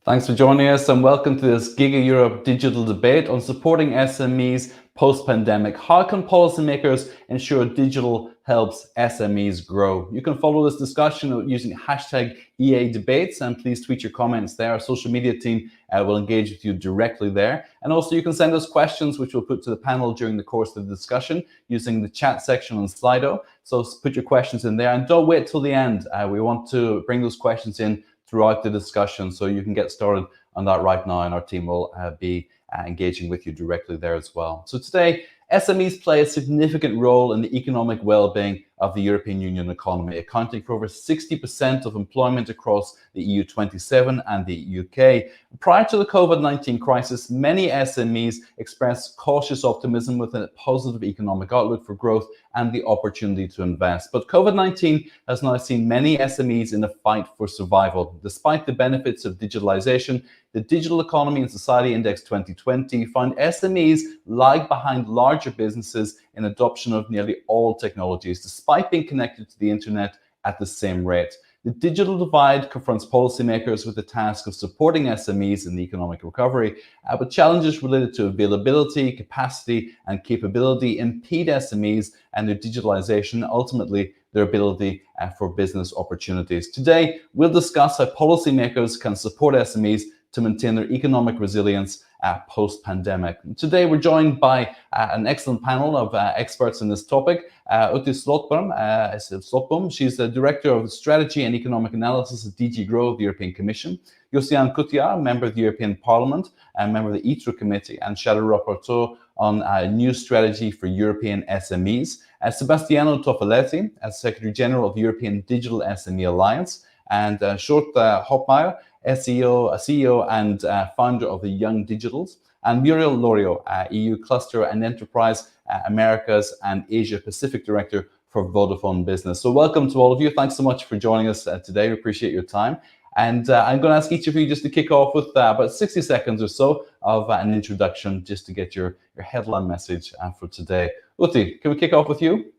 Thanks for joining us and welcome to this Giga Europe digital debate on supporting SMEs post-pandemic. How can policymakers ensure digital helps SMEs grow? You can follow this discussion using hashtag EA debates, and please tweet your comments there. Our social media team will engage with you directly there. And also you can send us questions which we'll put to the panel during the course of the discussion using the chat section on Slido. So put your questions in there and don't wait till the end. We want to bring those questions in throughout the discussion, so you can get started on that right now, and our team will be engaging with you directly there as well. So today, SMEs play a significant role in the economic well-being of the European Union economy, accounting for over 60% of employment across the EU 27 and the UK. Prior to the COVID-19 crisis, many SMEs expressed cautious optimism with a positive economic outlook for growth and the opportunity to invest. But COVID-19 has now seen many SMEs in a fight for survival. Despite the benefits of digitalization, the Digital Economy and Society Index 2020 found SMEs lag behind larger businesses in adoption of nearly all technologies, despite being connected to the internet at the same rate. The digital divide confronts policymakers with the task of supporting SMEs in the economic recovery, but challenges related to availability, capacity, and capability impede SMEs and their digitalization, ultimately their ability for business opportunities. Today, we'll discuss how policymakers can support SMEs to maintain their economic resilience post-pandemic. Today, we're joined by an excellent panel of experts in this topic. Utti Slotboom, she's the Director of Strategy and Economic Analysis at DG Grow of the European Commission. Josiane Cotillard, Member of the European Parliament and Member of the ITRE Committee and Shadow Rapporteur on a new strategy for European SMEs. Sebastiano Toffeletti, as Secretary General of the European Digital SME Alliance, and Sjoerd Hopmeijer, CEO and founder of the Young Digitals, and Muriel Loriot, EU Cluster and Enterprise Americas and Asia Pacific Director for Vodafone Business. So welcome to all of you. Thanks so much for joining us today. We appreciate your time. And I'm going to ask each of you just to kick off with about 60 seconds or so of an introduction, just to get your headline message for today. Utti, can we kick off with you?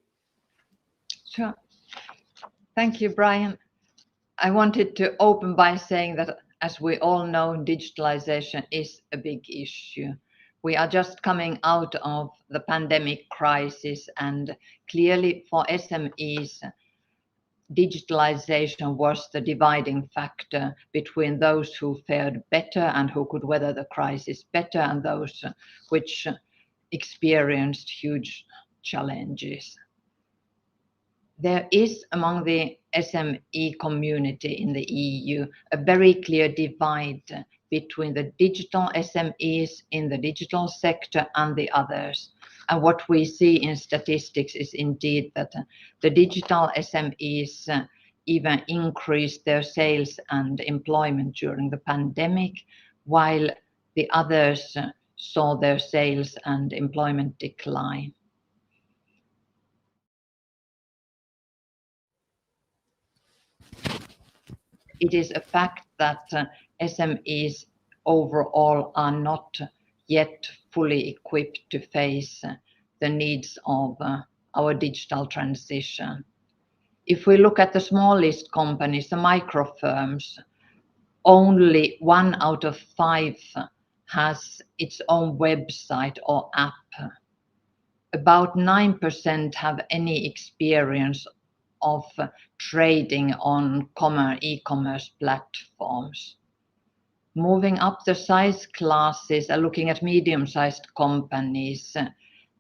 Sure. Thank you, Brian. I wanted to open by saying that, as we all know, digitalization is a big issue. We are just coming out of the pandemic crisis, and clearly for SMEs, digitalization was the dividing factor between those who fared better and who could weather the crisis better, and those which experienced huge challenges. There is among the SME community in the EU a very clear divide between the digital SMEs in the digital sector and the others. And what we see in statistics is indeed that the digital SMEs even increased their sales and employment during the pandemic, while the others saw their sales and employment decline. It is a fact that SMEs overall are not yet fully equipped to face the needs of our digital transition. If we look at the smallest companies, the micro firms, only 1 out of 5 has its own website or app. About 9% have any experience of trading on common e-commerce platforms. Moving up the size classes and looking at medium-sized companies,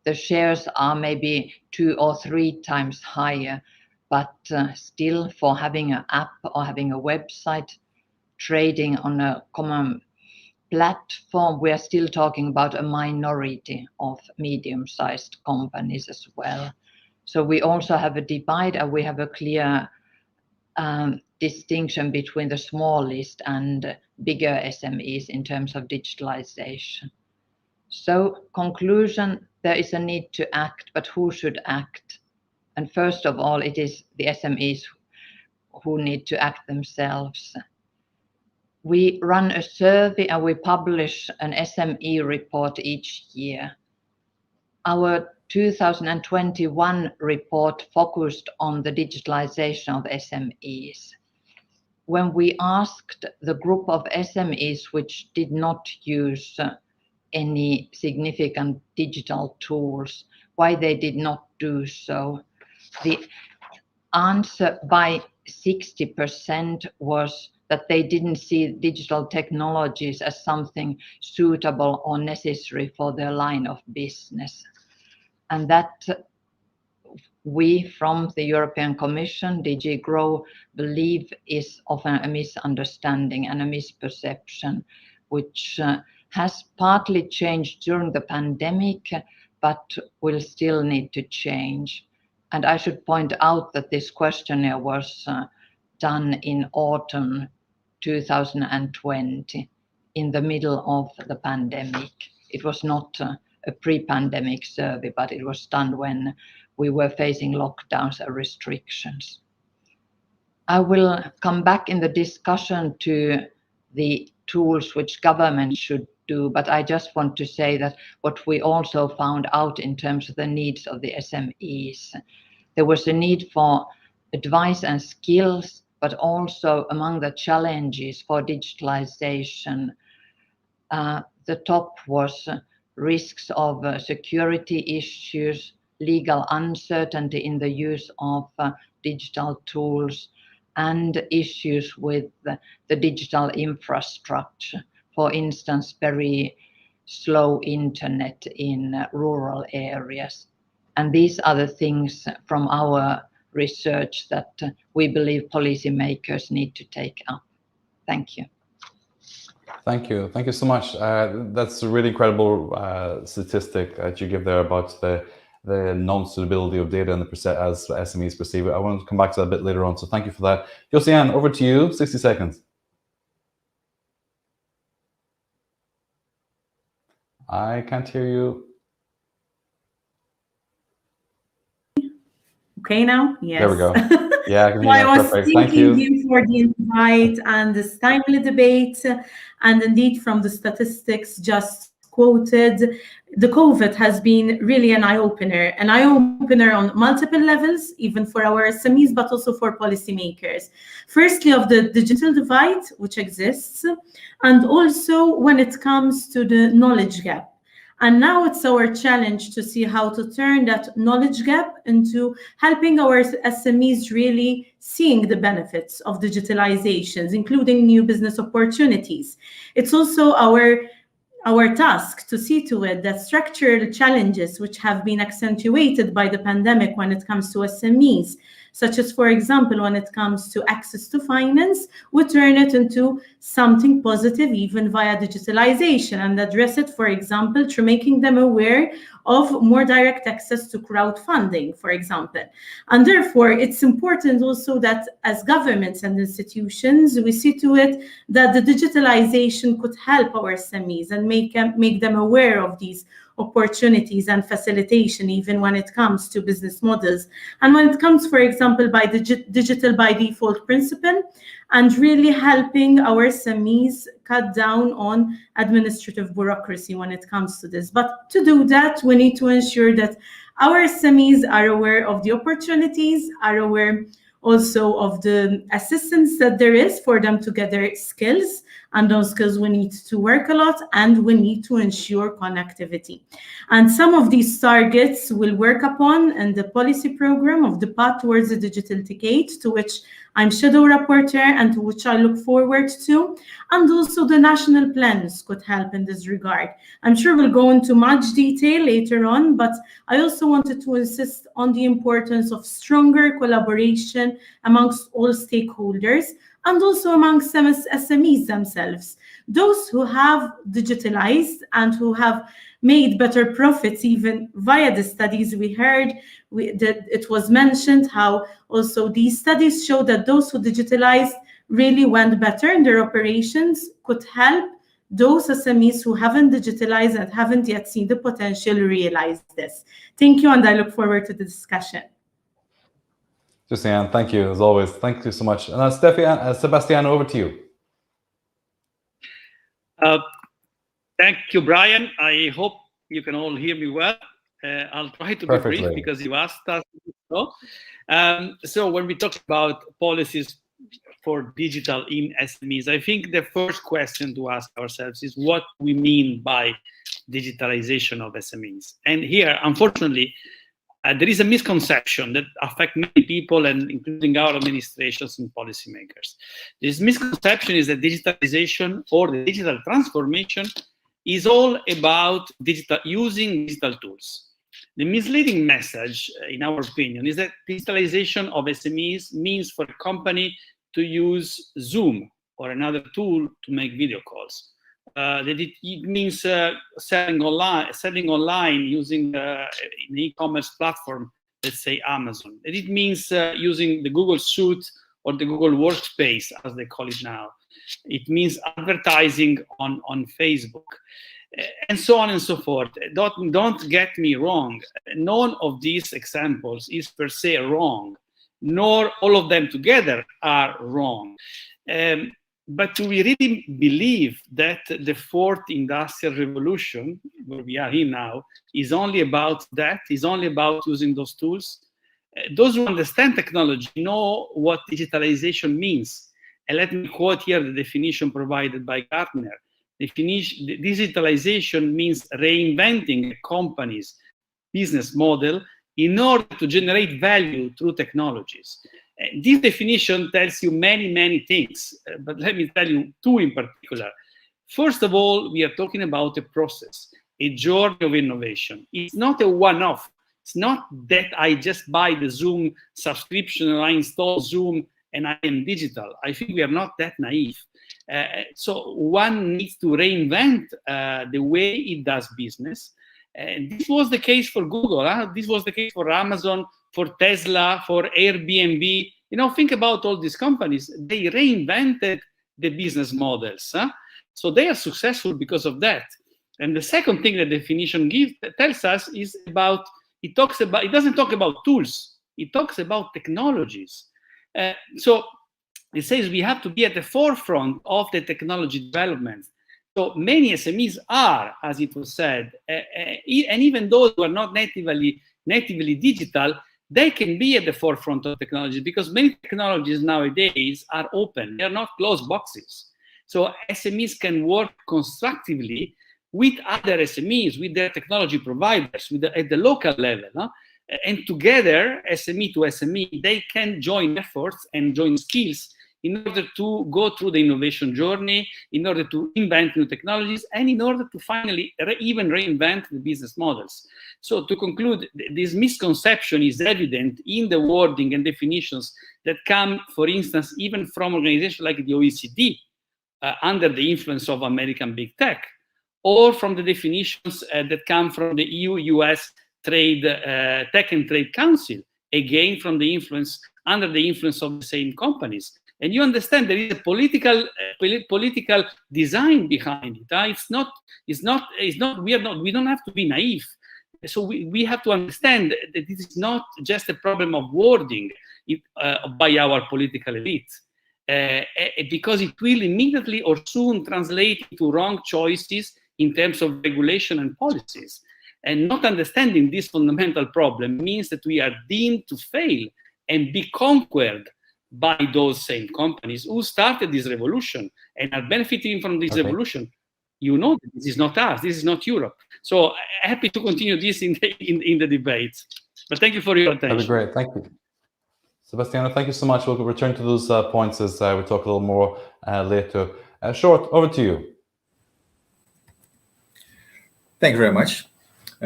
the shares are maybe 2 or 3 times higher, but still for having an app or having a website, trading on a common platform, we are still talking about a minority of medium-sized companies as well. So we also have a divide, and we have a clear distinction between the smallest and bigger SMEs in terms of digitalization. So conclusion, there is a need to act, but who should act? And first of all, it is the SMEs who need to act themselves. We run a survey and we publish an SME report each year. Our 2021 report focused on the digitalization of SMEs. when we asked the group of SMEs which did not use any significant digital tools, why they did not do so, the answer by 60% was that they didn't see digital technologies as something suitable or necessary for their line of business. And that we from the European Commission, DG GROW, believe is often a misunderstanding and a misperception, which has partly changed during the pandemic, but will still need to change. And I should point out that this questionnaire was done in autumn 2020, in the middle of the pandemic. It was not a pre-pandemic survey, but it was done when we were facing lockdowns and restrictions. I will come back in the discussion to the tools which government should do, but I just want to say that what we also found out in terms of the needs of the SMEs, there was a need for advice and skills, but also among the challenges for digitalization, the top was risks of security issues, legal uncertainty in the use of digital tools, and issues with the digital infrastructure. For instance, very slow internet in rural areas. And these are the things from our research that we believe policymakers need to take up. Thank you. Thank you. Thank you so much. That's a really incredible statistic that you give there about the non-suitability of data and as SMEs perceive it. I want to come back to that a bit later on, so thank you for that. Josiane, over to you, 60 seconds. I can't hear you. Okay now? Yes. There we go. Yeah, I can hear you. I was Perfect. Thank thanking you. you for the invite and this timely debate. And indeed, from the statistics just quoted, the COVID has been really an eye-opener on multiple levels, even for our SMEs, but also for policymakers. Firstly, of the digital divide, which exists, and also when it comes to the knowledge gap. And now it's our challenge to see how to turn that knowledge gap into helping our SMEs really seeing the benefits of digitalizations, including new business opportunities. It's also our task to see to it that structural challenges which have been accentuated by the pandemic when it comes to SMEs, such as, for example, when it comes to access to finance, we turn it into something positive even via digitalization and address it, for example, through making them aware of more direct access to crowdfunding, for example. And therefore, it's important also that as governments and institutions, we see to it that the digitalization could help our SMEs and make them aware of these opportunities and facilitation, even when it comes to business models. And when it comes, for example, by the digital by default principle, and really helping our SMEs cut down on administrative bureaucracy when it comes to this. But to do that, we need to ensure that our SMEs are aware of the opportunities, are aware also of the assistance that there is for them to get their skills, and those skills we need to work a lot, and we need to ensure connectivity. And some of these targets will work upon in the policy program of the Path Towards the Digital Decade, to which I'm shadow rapporteur and to which I look forward to. And also the national plans could help in this regard. I'm sure we'll go into much detail later on, but I also wanted to insist on the importance of stronger collaboration amongst all stakeholders and also amongst SMEs themselves. Those who have digitalized and who have made better profits even via the studies we heard, that it was mentioned how also these studies show that those who digitalized really went better in their operations, could help those SMEs who haven't digitalized and haven't yet seen the potential realize this. Thank you, and I look forward to the discussion. Josiane, thank you as always. Thank you so much. And Sebastian, over to you. Thank you, Brian. I hope you can all hear me well. I'll try to be brief because you asked us. So when we talk about policies for digital in SMEs, I think the first question to ask ourselves is what we mean by digitalization of SMEs. And here, unfortunately, there is a misconception that affects many people, and including our administrations and policymakers. This misconception is that digitalization or the digital transformation is all about using digital tools. The misleading message, in our opinion, is that digitalization of SMEs means for a company to use Zoom or another tool to make video calls. That it means selling online using an e-commerce platform, let's say Amazon. That it means using the Google Suite or the Google Workspace, as they call it now. It means advertising on Facebook, and so on and so forth. Don't get me wrong. None of these examples is per se wrong, nor all of them together are wrong. But do we really believe that the fourth industrial revolution, where we are in now, is only about that, is only about using those tools? Those who understand technology know what digitalization means. And let me quote here the definition provided by Gartner. Digitalization means reinventing a company's business model in order to generate value through technologies. This definition tells you many, many things, but let me tell you two in particular. First of all, we are talking about a process, a journey of innovation. It's not a one-off. It's not that I just buy the Zoom subscription and I install Zoom and I am digital. I think we are not that naive. So one needs to reinvent the way it does business. This was the case for Google. This was the case for Amazon, for Tesla, for Airbnb. You know, think about all these companies. They reinvented the business models. So they are successful because of that. And the second thing the definition tells us is about, it doesn't talk about tools. It talks about technologies. So it says we have to be at the forefront of the technology development. So many SMEs are, as it was said, and even those who are not natively digital, they can be at the forefront of technology because many technologies nowadays are open. They are not closed boxes. So SMEs can work constructively with other SMEs, with their technology providers, at the local level. And together, SME to SME, they can join efforts and join skills in order to go through the innovation journey, in order to invent new technologies, and in order to finally even reinvent the business models. So to conclude, this misconception is evident in the wording and definitions that come, for instance, even from organizations like the OECD, under the influence of American big tech, or from the definitions that come from the EU-US Tech and Trade Council, again from the influence, under the influence of the same companies. And you understand there is a political design behind it. We don't have to be naive. So we have to understand that this is not just a problem of wording by our political elite, because it will immediately or soon translate into wrong choices in terms of regulation and policies. And not understanding this fundamental problem means that we are deemed to fail and be conquered by those same companies who started this revolution and are benefiting from this revolution. You know, this is not us, this is not Europe. So happy to continue this in the debate. But thank you for your attention. That'd be great, thank you. Sebastiano, thank you so much. We'll return to those points as we talk a little more later. Short, over to you. Thank you very much.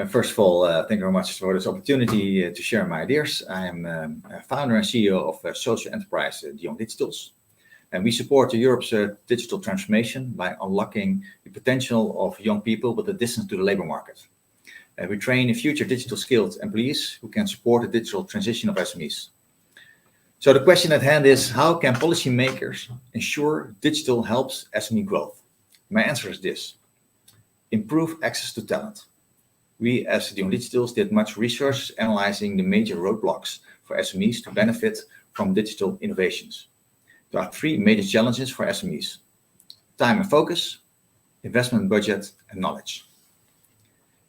First of all, thank you very much for this opportunity to share my ideas. I am founder and CEO of social enterprise Young Digitals. And we support Europe's digital transformation by unlocking the potential of young people with a distance to the labor market. We train future digital skilled employees who can support the digital transition of SMEs. So the question at hand is, how can policymakers ensure digital helps SME growth? My answer is this: improve access to talent. We as Young Digitals did much research analyzing the major roadblocks for SMEs to benefit from digital innovations. There are three major challenges for SMEs: time and focus, investment budget, and knowledge.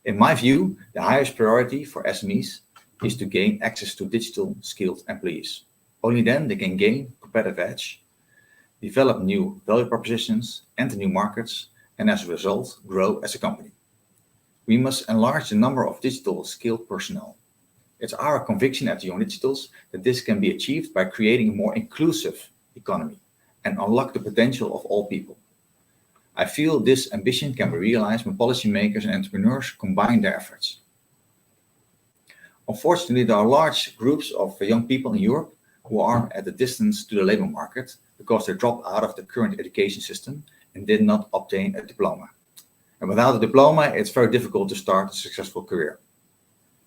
In my view, the highest priority for SMEs is to gain access to digital skilled employees. Only then they can gain competitive edge, develop new value propositions, enter new markets, and as a result, grow as a company. We must enlarge the number of digital skilled personnel. It's our conviction at Young Digitals that this can be achieved by creating a more inclusive economy and unlock the potential of all people. I feel this ambition can be realized when policymakers and entrepreneurs combine their efforts. Unfortunately, there are large groups of young people in Europe who are at a distance to the labor market because they dropped out of the current education system and did not obtain a diploma. And without a diploma, it's very difficult to start a successful career.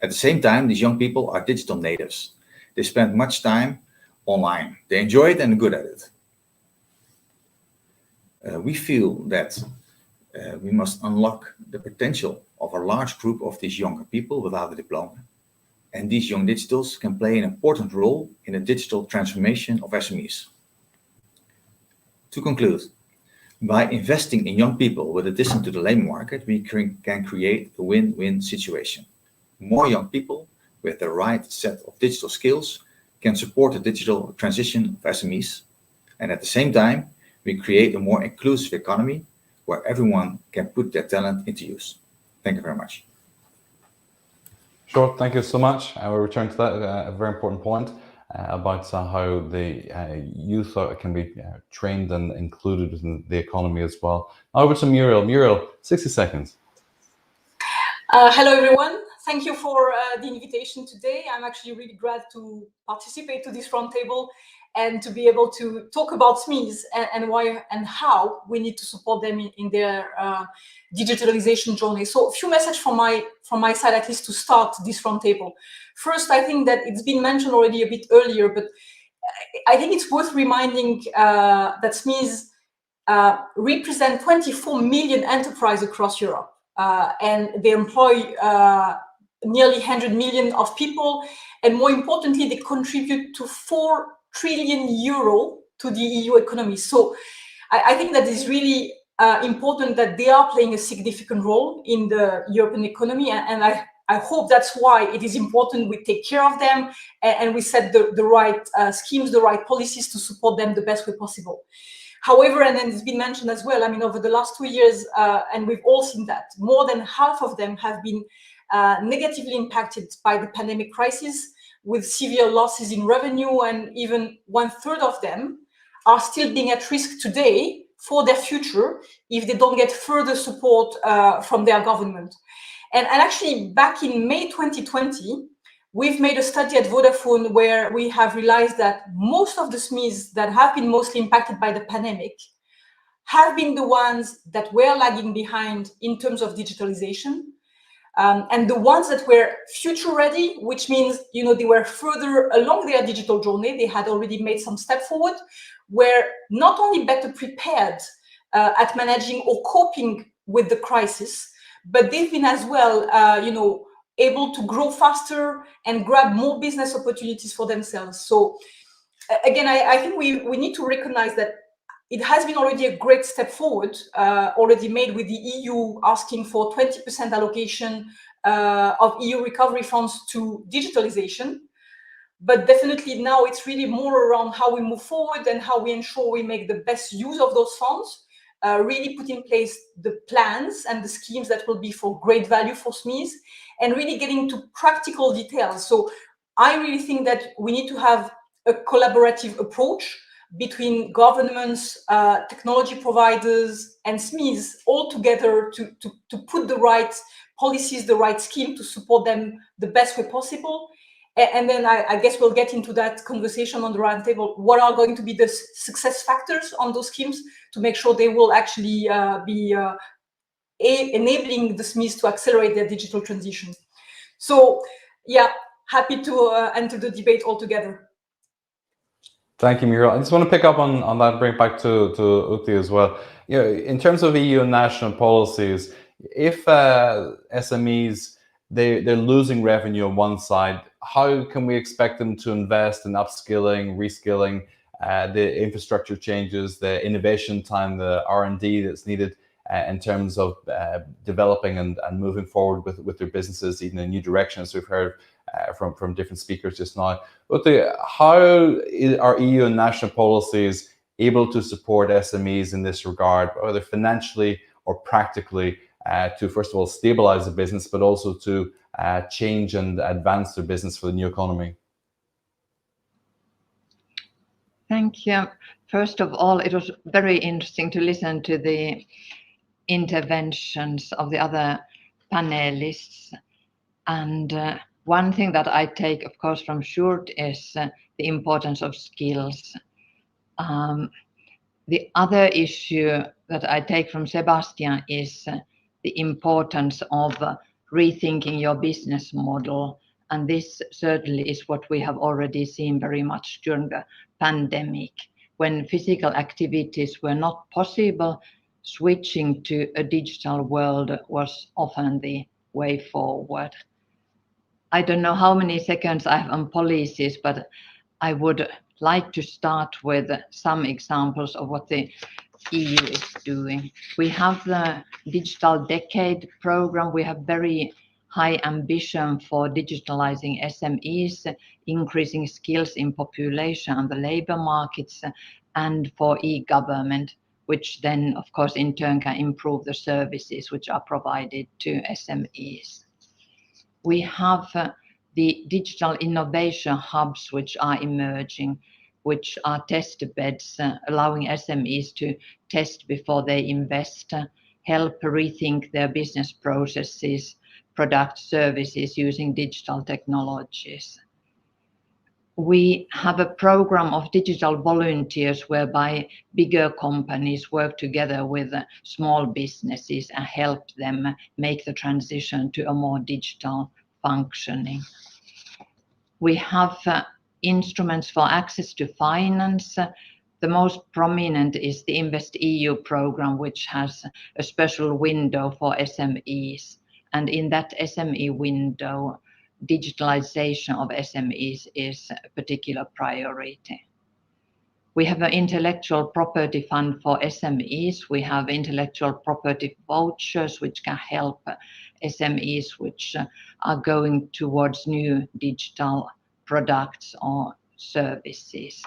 At the same time, these young people are digital natives. They spend much time online. They enjoy it and are good at it. We feel that we must unlock the potential of a large group of these younger people without a diploma. And these young digitals can play an important role in the digital transformation of SMEs. To conclude, by investing in young people with a distance to the labor market, we can create a win-win situation. More young people with the right set of digital skills can support the digital transition of SMEs. And at the same time, we create a more inclusive economy where everyone can put their talent into use. Thank you very much. Sure, thank you so much. We'll return to that, a very important point about how the youth can be trained and included in the economy as well. Over to Muriel. Muriel, 60 seconds. Hello, everyone. Thank you for the invitation today. I'm actually really glad to participate to this roundtable and to be able to talk about SMEs and why and how we need to support them in their digitalization journey. So a few messages from my side, at least to start this roundtable. First, I think that it's been mentioned already a bit earlier, but I think it's worth reminding that SMEs represent 24 million enterprises across Europe, and they employ nearly 100 million of people, and more importantly, they contribute to 4 trillion euro to the EU economy. So I think that it's really important that they are playing a significant role in the European economy, and I hope that's why it is important we take care of them and we set the right schemes, the right policies to support them the best way possible. However, and then it's been mentioned as well, I mean, over the last 2 years, and we've all seen that, more than half of them have been negatively impacted by the pandemic crisis, with severe losses in revenue, and even 1/3 of them are still being at risk today for their future if they don't get further support from their government. And actually, back in May 2020, we've made a study at Vodafone where we have realized that most of the SMEs that have been mostly impacted by the pandemic have been the ones that were lagging behind in terms of digitalization. And the ones that were future ready, which means, you know, they were further along their digital journey, they had already made some step forward, were not only better prepared at managing or coping with the crisis, but they've been as well, able to grow faster and grab more business opportunities for themselves. So again, I think we need to recognize that it has been already a great step forward, already made with the EU asking for 20% allocation of EU recovery funds to digitalization. But definitely now it's really more around how we move forward and how we ensure we make the best use of those funds, really put in place the plans and the schemes that will be for great value for SMEs, and really getting to practical details. So I really think that we need to have a collaborative approach between governments, technology providers, and SMEs all together to put the right policies, the right scheme to support them the best way possible. And then I guess we'll get into that conversation on the roundtable. What are going to be the success factors on those schemes to make sure they will actually be enabling the SMEs to accelerate their digital transition? So, yeah, happy to enter the debate all together. Thank you, Muriel. I just want to pick up on that, bring it back to Uti as well. You know, in terms of EU and national policies, if SMEs, they're losing revenue on one side, how can we expect them to invest in upskilling, reskilling, the infrastructure changes, the innovation time, the R&D that's needed in terms of developing and moving forward with their businesses in a new direction, as we've heard from different speakers just now. But how are EU and national policies able to support SMEs in this regard, whether financially or practically, to first of all stabilize the business, but also to change and advance their business for the new economy? Thank you. First of all, it was very interesting to listen to the interventions of the other panelists. And one thing that I take, of course, from Sjoerd is the importance of skills. The other issue that I take from Sebastian is the importance of rethinking your business model. And this certainly is what we have already seen very much during the pandemic. When physical activities were not possible, switching to a digital world was often the way forward. I don't know how many seconds I have on policies, but I would like to start with some examples of what the EU is doing. We have the Digital Decade program. We have very high ambition for digitalizing SMEs, increasing skills in population and the labor markets, and for e-government, which then, of course, in turn can improve the services which are provided to SMEs. We have the digital innovation hubs which are emerging, which are test beds, allowing SMEs to test before they invest, help rethink their business processes, product services using digital technologies. We have a program of digital volunteers whereby bigger companies work together with small businesses and help them make the transition to a more digital functioning. We have instruments for access to finance. The most prominent is the Invest EU program, which has a special window for SMEs. And in that SME window, digitalization of SMEs is a particular priority. We have an intellectual property fund for SMEs. We have intellectual property vouchers, which can help SMEs which are going towards new digital products or services.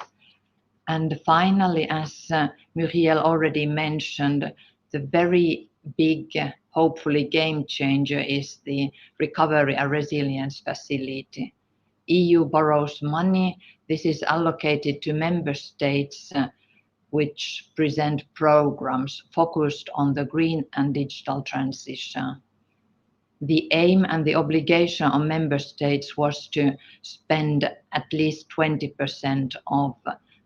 And finally, as Muriel already mentioned, the very big, hopefully game changer is the Recovery and Resilience Facility. EU borrows money. This is allocated to member states which present programs focused on the green and digital transition. The aim and the obligation of member states was to spend at least 20% of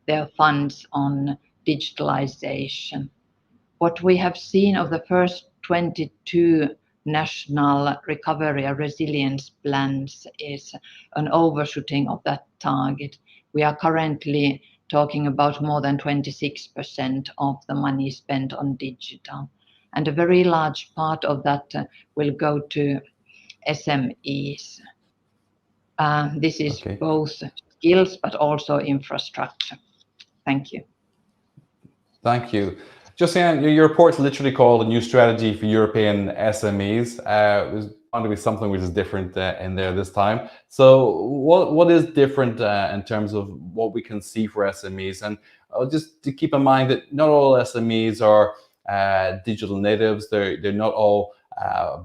their funds on digitalization. What we have seen of the first 22 national recovery and resilience plans is an overshooting of that target. We are currently talking about more than 26% of the money spent on digital. And a very large part of that will go to SMEs. This is both skills, but also infrastructure. Thank you. Thank you. Josiane, your report's literally called A New Strategy for European SMEs. There's bound to be something which is different in there this time. So what is different in terms of what we can see for SMEs? And just to keep in mind that not all SMEs are digital natives. They're not all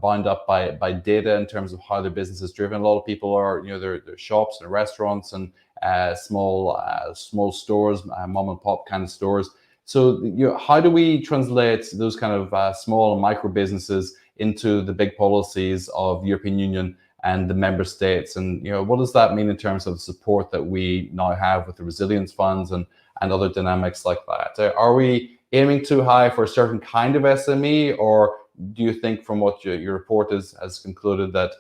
bound up by data in terms of how their business is driven. A lot of people are, their shops and restaurants and small stores, mom and pop kind of stores. So how do we translate those kind of small and micro businesses into the big policies of European Union and the member states? And what does that mean in terms of support that we now have with the resilience funds and other dynamics like that? Are we aiming too high for a certain kind of SME, or do you think from what your report has concluded that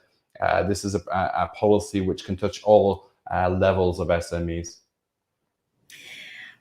this is a policy which can touch all levels of SMEs?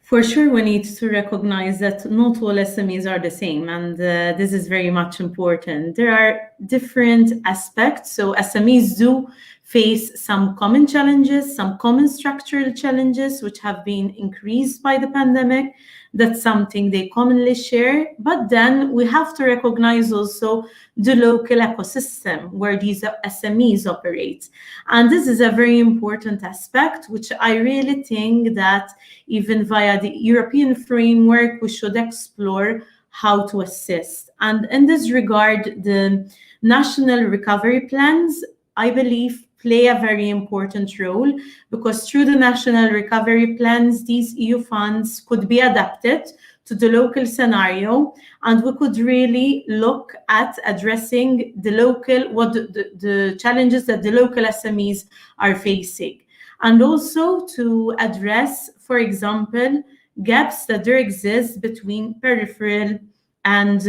For sure, we need to recognize that not all SMEs are the same, and this is very much important. There are different aspects. So SMEs do face some common challenges, some common structural challenges, which have been increased by the pandemic. That's something they commonly share. But then we have to recognize also the local ecosystem where these SMEs operate. And this is a very important aspect, which I really think that even via the European framework, we should explore how to assist. And in this regard, the national recovery plans, I believe, play a very important role, because through the national recovery plans, these EU funds could be adapted to the local scenario, and we could really look at addressing the challenges that the local SMEs are facing, and also to address, for example, gaps that there exist between peripheral and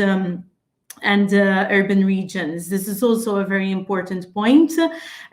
urban regions. This is also a very important point.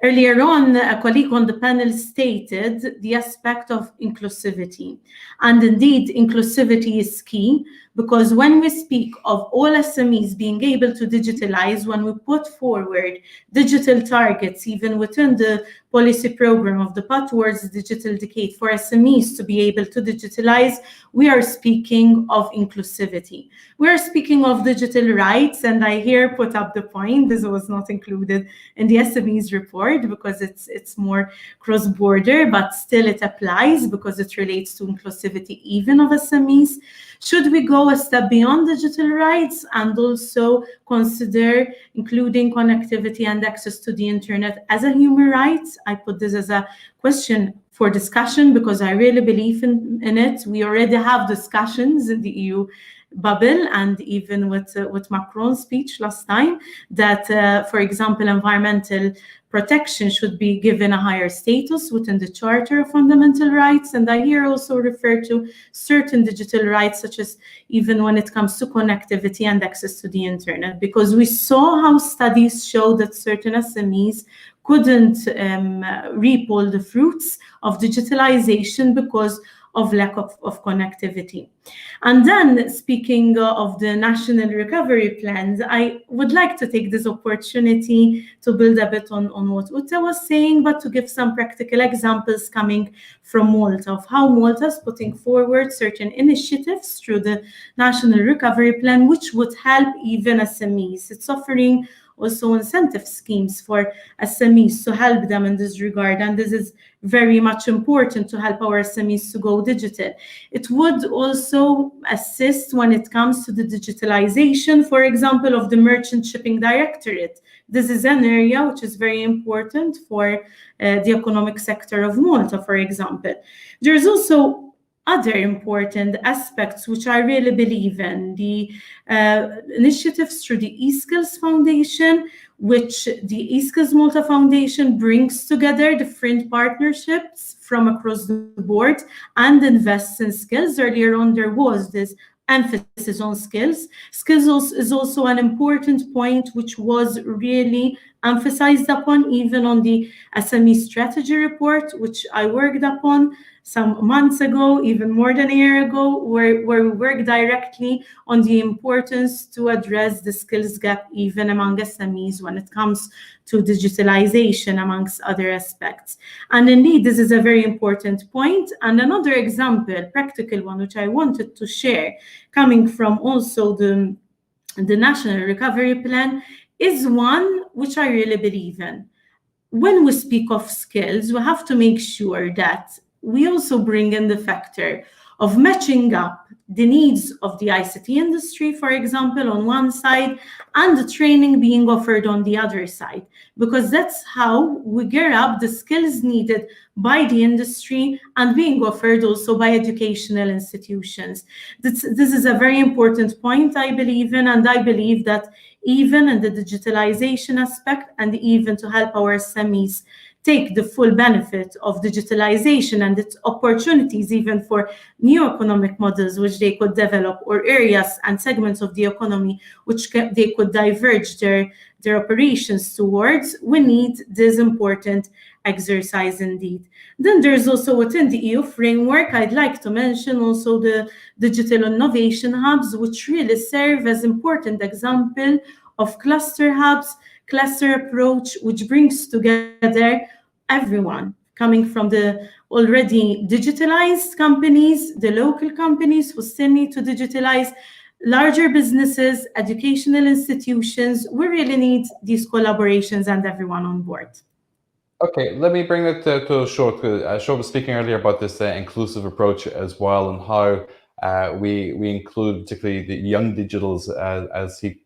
Earlier on, a colleague on the panel stated the aspect of inclusivity. And indeed, inclusivity is key, because when we speak of all SMEs being able to digitalize, when we put forward digital targets, even within the policy program of the Path Towards the Digital Decade for SMEs to be able to digitalize, we are speaking of inclusivity. We are speaking of digital rights, and I here put up the point, this was not included in the SMEs report because it's more cross-border, but still it applies because it relates to inclusivity even of SMEs. Should we go a step beyond digital rights and also consider including connectivity and access to the internet as a human right? I put this as a question for discussion because I really believe in it. We already have discussions in the EU bubble, and even with Macron's speech last time, that, for example, environmental protection should be given a higher status within the Charter of Fundamental Rights. And I here also refer to certain digital rights, such as even when it comes to connectivity and access to the internet, because we saw how studies show that certain SMEs couldn't reap all the fruits of digitalization because of lack of connectivity. And then, speaking of the national recovery plans, I would like to take this opportunity to build a bit on what Uta was saying, but to give some practical examples coming from Malta of how Malta is putting forward certain initiatives through the national recovery plan, which would help even SMEs. It's offering also incentive schemes for SMEs to help them in this regard. And this is very much important to help our SMEs to go digital. It would also assist when it comes to the digitalization, for example, of the Merchant Shipping Directorate. This is an area which is very important for the economic sector of Malta, for example. There's also other important aspects which I really believe in. The initiatives through the eSkills Foundation, which the eSkills Malta Foundation brings together different partnerships from across the board and invests in skills. Earlier on, there was this emphasis on skills. Skills is also an important point which was really emphasized upon even on the SME strategy report, which I worked upon some months ago, even more than a year ago, where we work directly on the importance to address the skills gap even among SMEs when it comes to digitalization, amongst other aspects. And indeed, this is a very important point. And another example, practical one, which I wanted to share, coming from also the National Recovery Plan, is one which I really believe in. When we speak of skills, we have to make sure that we also bring in the factor of matching up the needs of the ICT industry, for example, on one side, and the training being offered on the other side, because that's how we gear up the skills needed by the industry and being offered also by educational institutions. This is a very important point I believe in, and I believe that even in the digitalization aspect, and even to help our SMEs take the full benefit of digitalization and its opportunities even for new economic models which they could develop, or areas and segments of the economy which they could diverge their operations towards, we need this important exercise indeed. Then there's also within the EU framework, I'd like to mention also the digital innovation hubs, which really serve as important example of cluster hubs, cluster approach, which brings together everyone, coming from the already digitalized companies, the local companies who still need to digitalize, larger businesses, educational institutions. We really need these collaborations and everyone on board. Okay, let me bring it to Short. Short was speaking earlier about this inclusive approach as well, and how we include particularly the young digitals as he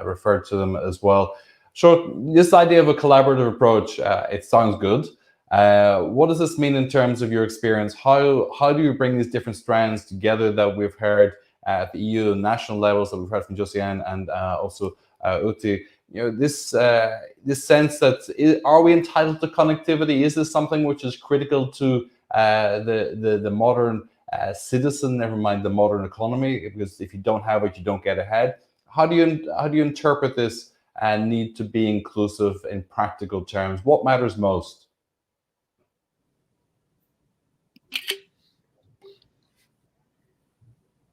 referred to them as well. Short, this idea of a collaborative approach, it sounds good. What does this mean in terms of your experience? How do you bring these different strands together that we've heard at the EU and national levels, that we've heard from Josiane and also Uti? You know, this sense that are we entitled to connectivity? Is this something which is critical to the modern citizen? Never mind the modern economy, because if you don't have it, you don't get ahead. How do you interpret this need to be inclusive in practical terms? What matters most?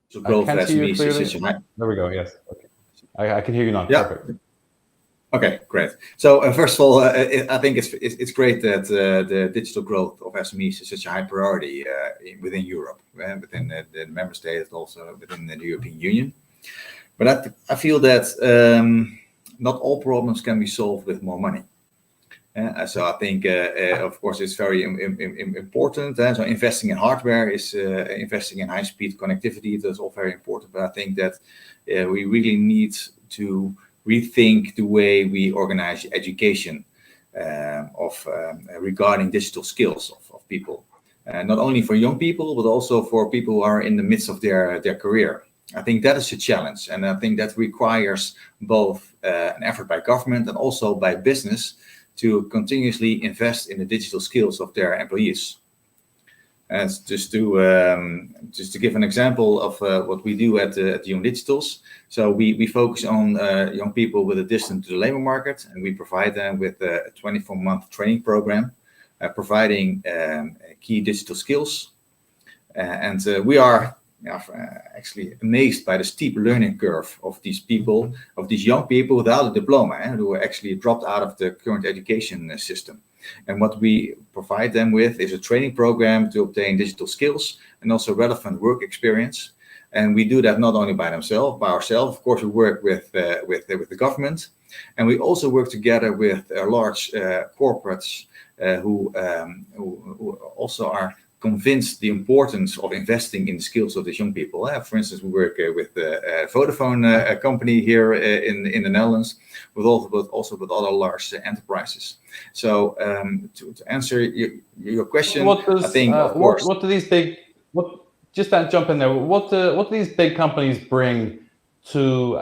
So growth I can't see you clearly. SMEs. There we go. Yes. Okay. I can hear you now. Yeah. Perfect. Okay, great. So first of all, I think it's great that the digital growth of SMEs is such a high priority within Europe, within the member states, also within the European Union. But I feel that not all problems can be solved with more money. So I think, of course, it's very important. So investing in hardware is investing in high-speed connectivity. That's all very important. But I think that we really need to rethink the way we organize education regarding digital skills of people, not only for young people, but also for people who are in the midst of their career. I think that is a challenge, and I think that requires both an effort by government and also by business to continuously invest in the digital skills of their employees. And just to give an example of what we do at Young Digitals. So we focus on young people with a distance to the labor market, and we provide them with a 24-month training program, providing key digital skills. And we are actually amazed by the steep learning curve of these people, of these young people without a diploma, who are actually dropped out of the current education system. And what we provide them with is a training program to obtain digital skills and also relevant work experience. And we do that not only by ourselves. Of course, we work with the government, and we also work together with large corporates who also are convinced the importance of investing in the skills of these young people. For instance, we work with the Vodafone company here in the Netherlands, but also with other large enterprises. So to answer your question, I think, of course, what do these big, just to jump in there, what do these big companies bring to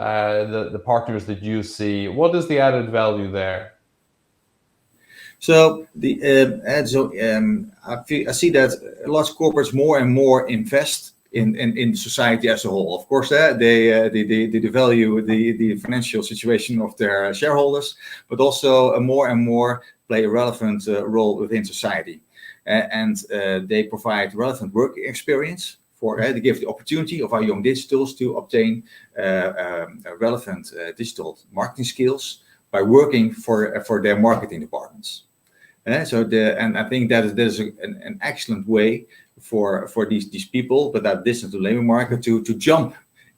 the partners that you see? What is the added value there? So I see that large corporates more and more invest in society as a whole. Of course, they value the financial situation of their shareholders, but also more and more play a relevant role within society, and they provide relevant work experience. They give the opportunity of our young digitals to obtain relevant digital marketing skills by working for their marketing departments. And I think that is an excellent way for these people, but that distance to labor market to jump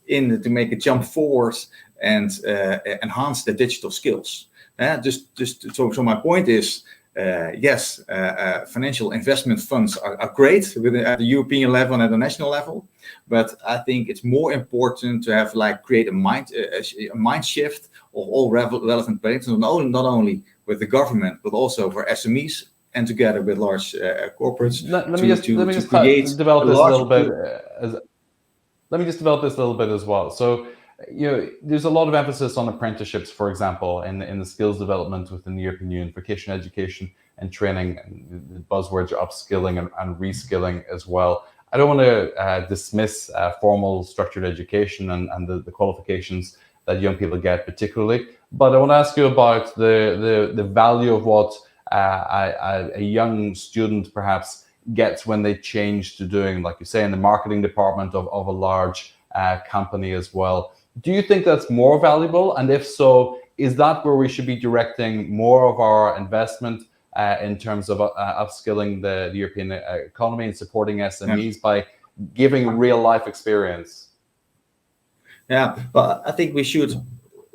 in, to make a jump forward and enhance their digital skills. So my point is, yes, financial investment funds are great at the European level and at the national level, but I think it's more important to have create a mind shift of all relevant players, not only with the government, but also for SMEs and together with large corporates. Let me just develop this a little bit. Let me just develop this a little bit as well. So, there's a lot of emphasis on apprenticeships, for example, in the skills development within the European Union, vocational education and training, and the buzzwords are upskilling and reskilling as well. I don't want to dismiss formal structured education and the qualifications that young people get particularly, but I want to ask you about the value of what a young student perhaps gets when they change to doing, like you say, in the marketing department of a large company as well. Do you think that's more valuable? And if so, is that where we should be directing more of our investment in terms of upskilling the European economy and supporting SMEs by giving real life experience? Yeah, but I think we should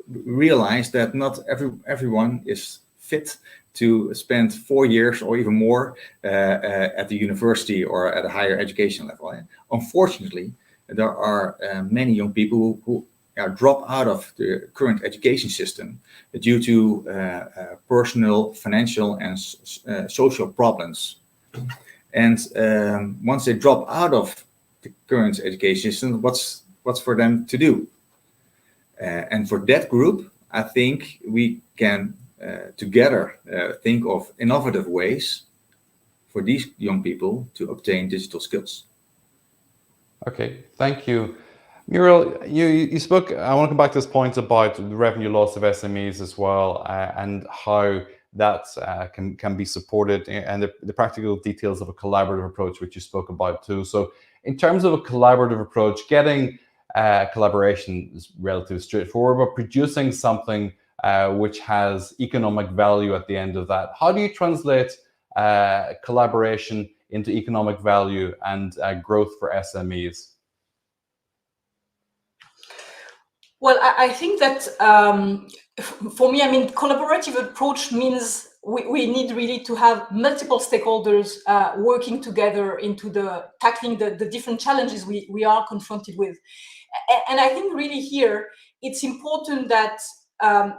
realize that not everyone is fit to spend 4 years or even more at the university or at a higher education level. Unfortunately, there are many young people who drop out of the current education system due to personal, financial, and social problems. And once they drop out of the current education system, what's for them to do? And for that group, I think we can together think of innovative ways for these young people to obtain digital skills. Okay, thank you. Muriel, you spoke, I want to come back to this point about the revenue loss of SMEs as well, and how that can be supported, and the practical details of a collaborative approach, which you spoke about too. So in terms of a collaborative approach, getting collaboration is relatively straightforward, but producing something which has economic value at the end of that, how do you translate collaboration into economic value and growth for SMEs? Well, I think that for me, I mean, collaborative approach means we need really to have multiple stakeholders working together into tackling the different challenges we are confronted with. And I think really here, it's important that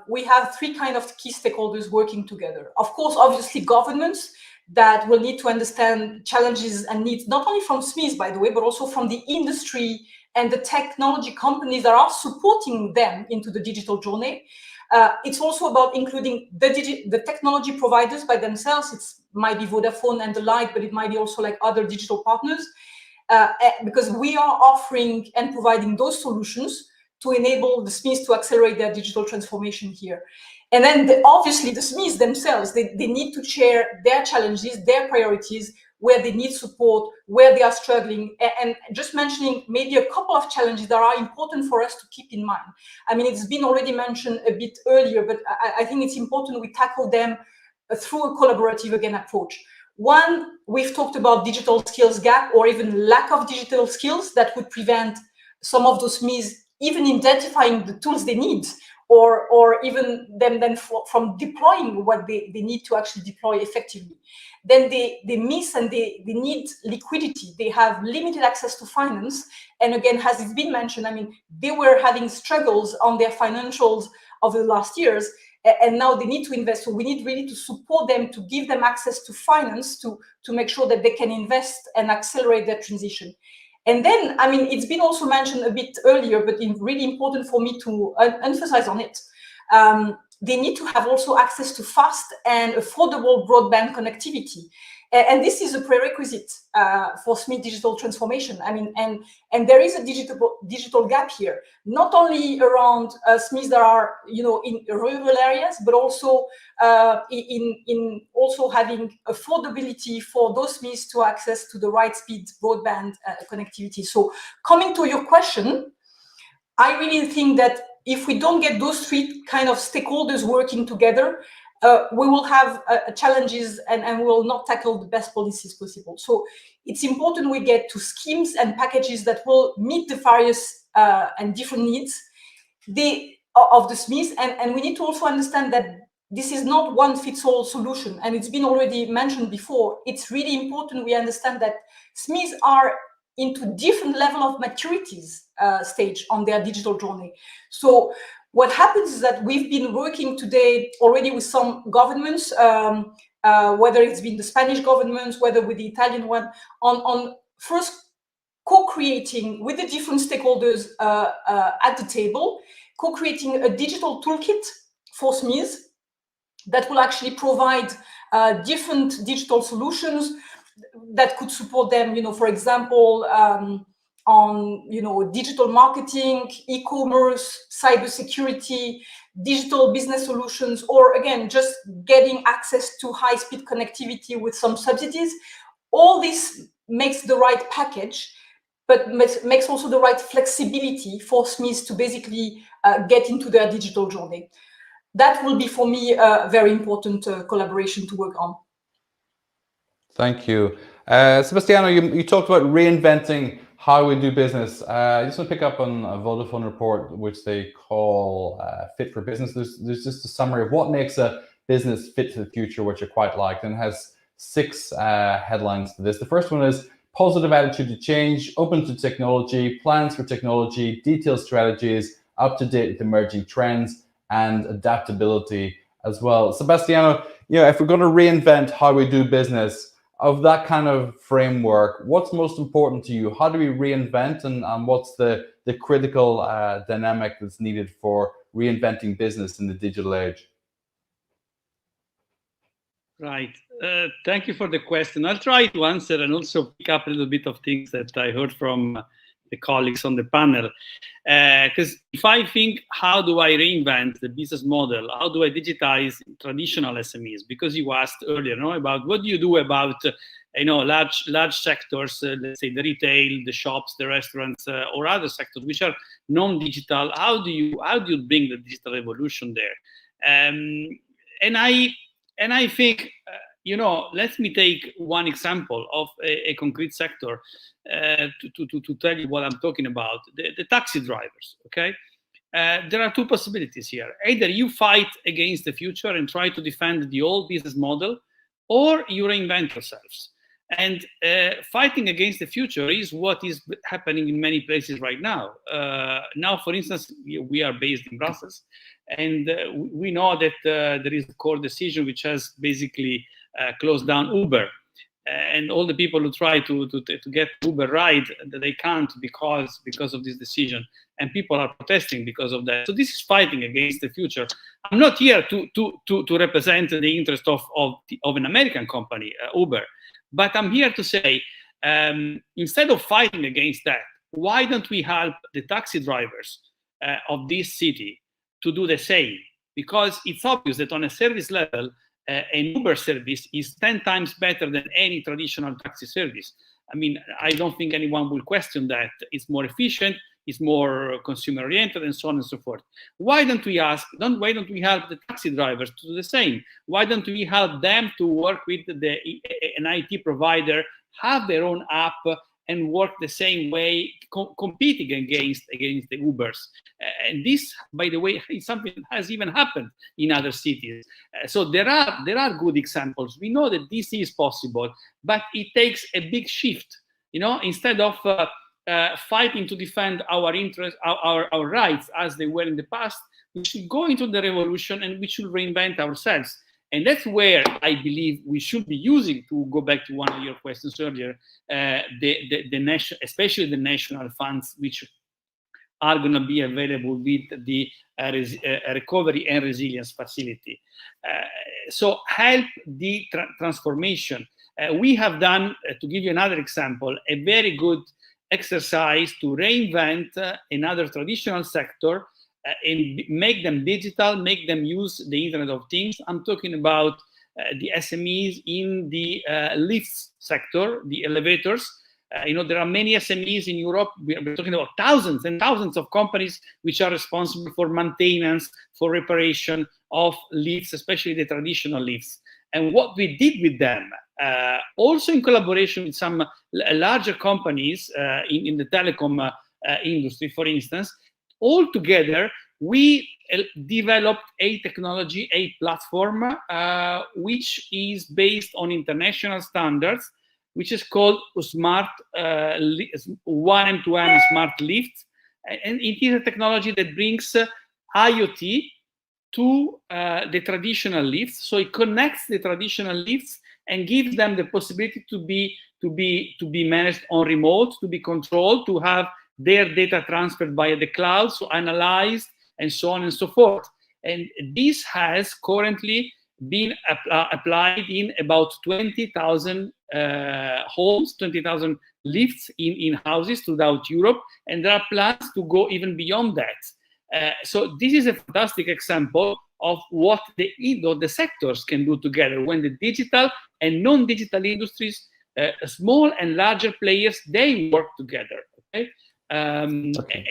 we have three kind of key stakeholders working together. Of course, obviously governments that will need to understand challenges and needs, not only from SMEs, by the way, but also from the industry and the technology companies that are supporting them into the digital journey. It's also about including the technology providers by themselves. It might be Vodafone and the like, but it might be also like other digital partners, because we are offering and providing those solutions to enable the SMEs to accelerate their digital transformation here. And then obviously the SMEs themselves, they need to share their challenges, their priorities, where they need support, where they are struggling, and just mentioning maybe a couple of challenges that are important for us to keep in mind. I mean, it's been already mentioned a bit earlier, but I think it's important we tackle them through a collaborative, again, approach. One, we've talked about digital skills gap or even lack of digital skills that would prevent some of those SMEs even identifying the tools they need, or even them then from deploying what they need to actually deploy effectively. Then they miss and they need liquidity. They have limited access to finance. And again, as it's been mentioned, I mean, they were having struggles on their financials over the last years, and now they need to invest. So we need really to support them, to give them access to finance, to make sure that they can invest and accelerate their transition. And then, I mean, it's been also mentioned a bit earlier, but it's really important for me to emphasize on it. They need to have also access to fast and affordable broadband connectivity. And this is a prerequisite for SME digital transformation. I mean, and there is a digital gap here, not only around SMEs that are, you know, in rural areas, but also in also having affordability for those SMEs to access to the right speed broadband connectivity. So coming to your question, I really think that if we don't get those three kind of stakeholders working together, we will have challenges and we will not tackle the best policies possible. So it's important we get to schemes and packages that will meet the various and different needs of the SMEs. And we need to also understand that this is not one fits all solution. And it's been already mentioned before. It's really important we understand that SMEs are into different level of maturities stage on their digital journey. So what happens is that we've been working today already with some governments, whether it's been the Spanish government, whether with the Italian one, on first co-creating with the different stakeholders at the table, co-creating a digital toolkit for SMEs that will actually provide different digital solutions that could support them, you know, for example, on, you know, digital marketing, e-commerce, cybersecurity, digital business solutions, or again, just getting access to high-speed connectivity with some subsidies. All this makes the right package, but makes also the right flexibility for SMEs to basically get into their digital journey. That will be, for me, a very important collaboration to work on. Thank you. Sebastiano, you talked about reinventing how we do business. I just want to pick up on a Vodafone report, which they call Fit for Business. There's just a summary of what makes a business fit for the future, which I quite liked, and has 6 headlines to this. The first one is positive attitude to change, open to technology, plans for technology, detailed strategies, up to date with emerging trends, and adaptability as well. Sebastiano, if we're going to reinvent how we do business, of that kind of framework, what's most important to you? How do we reinvent, and what's the critical dynamic that's needed for reinventing business in the digital age? Right. Thank you for the question. I'll try to answer and also pick up a little bit of things that I heard from the colleagues on the panel. Because if I think, how do I reinvent the business model? How do I digitize traditional SMEs? Because you asked earlier, about what do you do about, large sectors, let's say the retail, the shops, the restaurants, or other sectors which are non-digital. How do you bring the digital revolution there? And I think, let me take one example of a concrete sector to tell you what I'm talking about, the taxi drivers, okay? There are 2 possibilities here. Either you fight against the future and try to defend the old business model, or you reinvent yourselves. And fighting against the future is what is happening in many places right now. Now, for instance, we are based in Brussels, and we know that there is a court decision which has basically closed down Uber. And all the people who try to get Uber ride, they can't because of this decision. And people are protesting because of that. So this is fighting against the future. I'm not here to represent the interest of an American company, Uber. But I'm here to say, instead of fighting against that, why don't we help the taxi drivers of this city to do the same? Because it's obvious that on a service level, an Uber service is 10 times better than any traditional taxi service. I mean, I don't think anyone will question that. It's more efficient, it's more consumer-oriented, and so on and so forth. Why don't we help the taxi drivers to do the same? Why don't we help them to work with an IT provider, have their own app, and work the same way, competing against the Ubers? And this, by the way, is something that has even happened in other cities. So there are good examples. We know that this is possible, but it takes a big shift. Instead of fighting to defend our interests, our rights as they were in the past, we should go into the revolution and we should reinvent ourselves. And that's where I believe we should be using, to go back to one of your questions earlier, especially the national funds, which are going to be available with the recovery and resilience facility. So help the transformation. We have done, to give you another example, a very good exercise to reinvent another traditional sector and make them digital, make them use the Internet of Things. I'm talking about the SMEs in the lifts sector, the elevators. There are many SMEs in Europe. We're talking about thousands and thousands of companies which are responsible for maintenance, for reparation of lifts, especially the traditional lifts. And what we did with them, also in collaboration with some larger companies in the telecom industry, for instance, all together, we developed a technology, a platform, which is based on international standards, which is called smart 1M2M smart lift. And it is a technology that brings IoT to the traditional lifts. So it connects the traditional lifts and gives them the possibility to be managed on remote, to be controlled, to have their data transferred via the cloud, so analyzed, and so on and so forth. And this has currently been applied in about 20,000 homes, 20,000 lifts in houses throughout Europe, and there are plans to go even beyond that. So this is a fantastic example of what the sectors can do together when the digital and non-digital industries, small and larger players, they work together. Okay?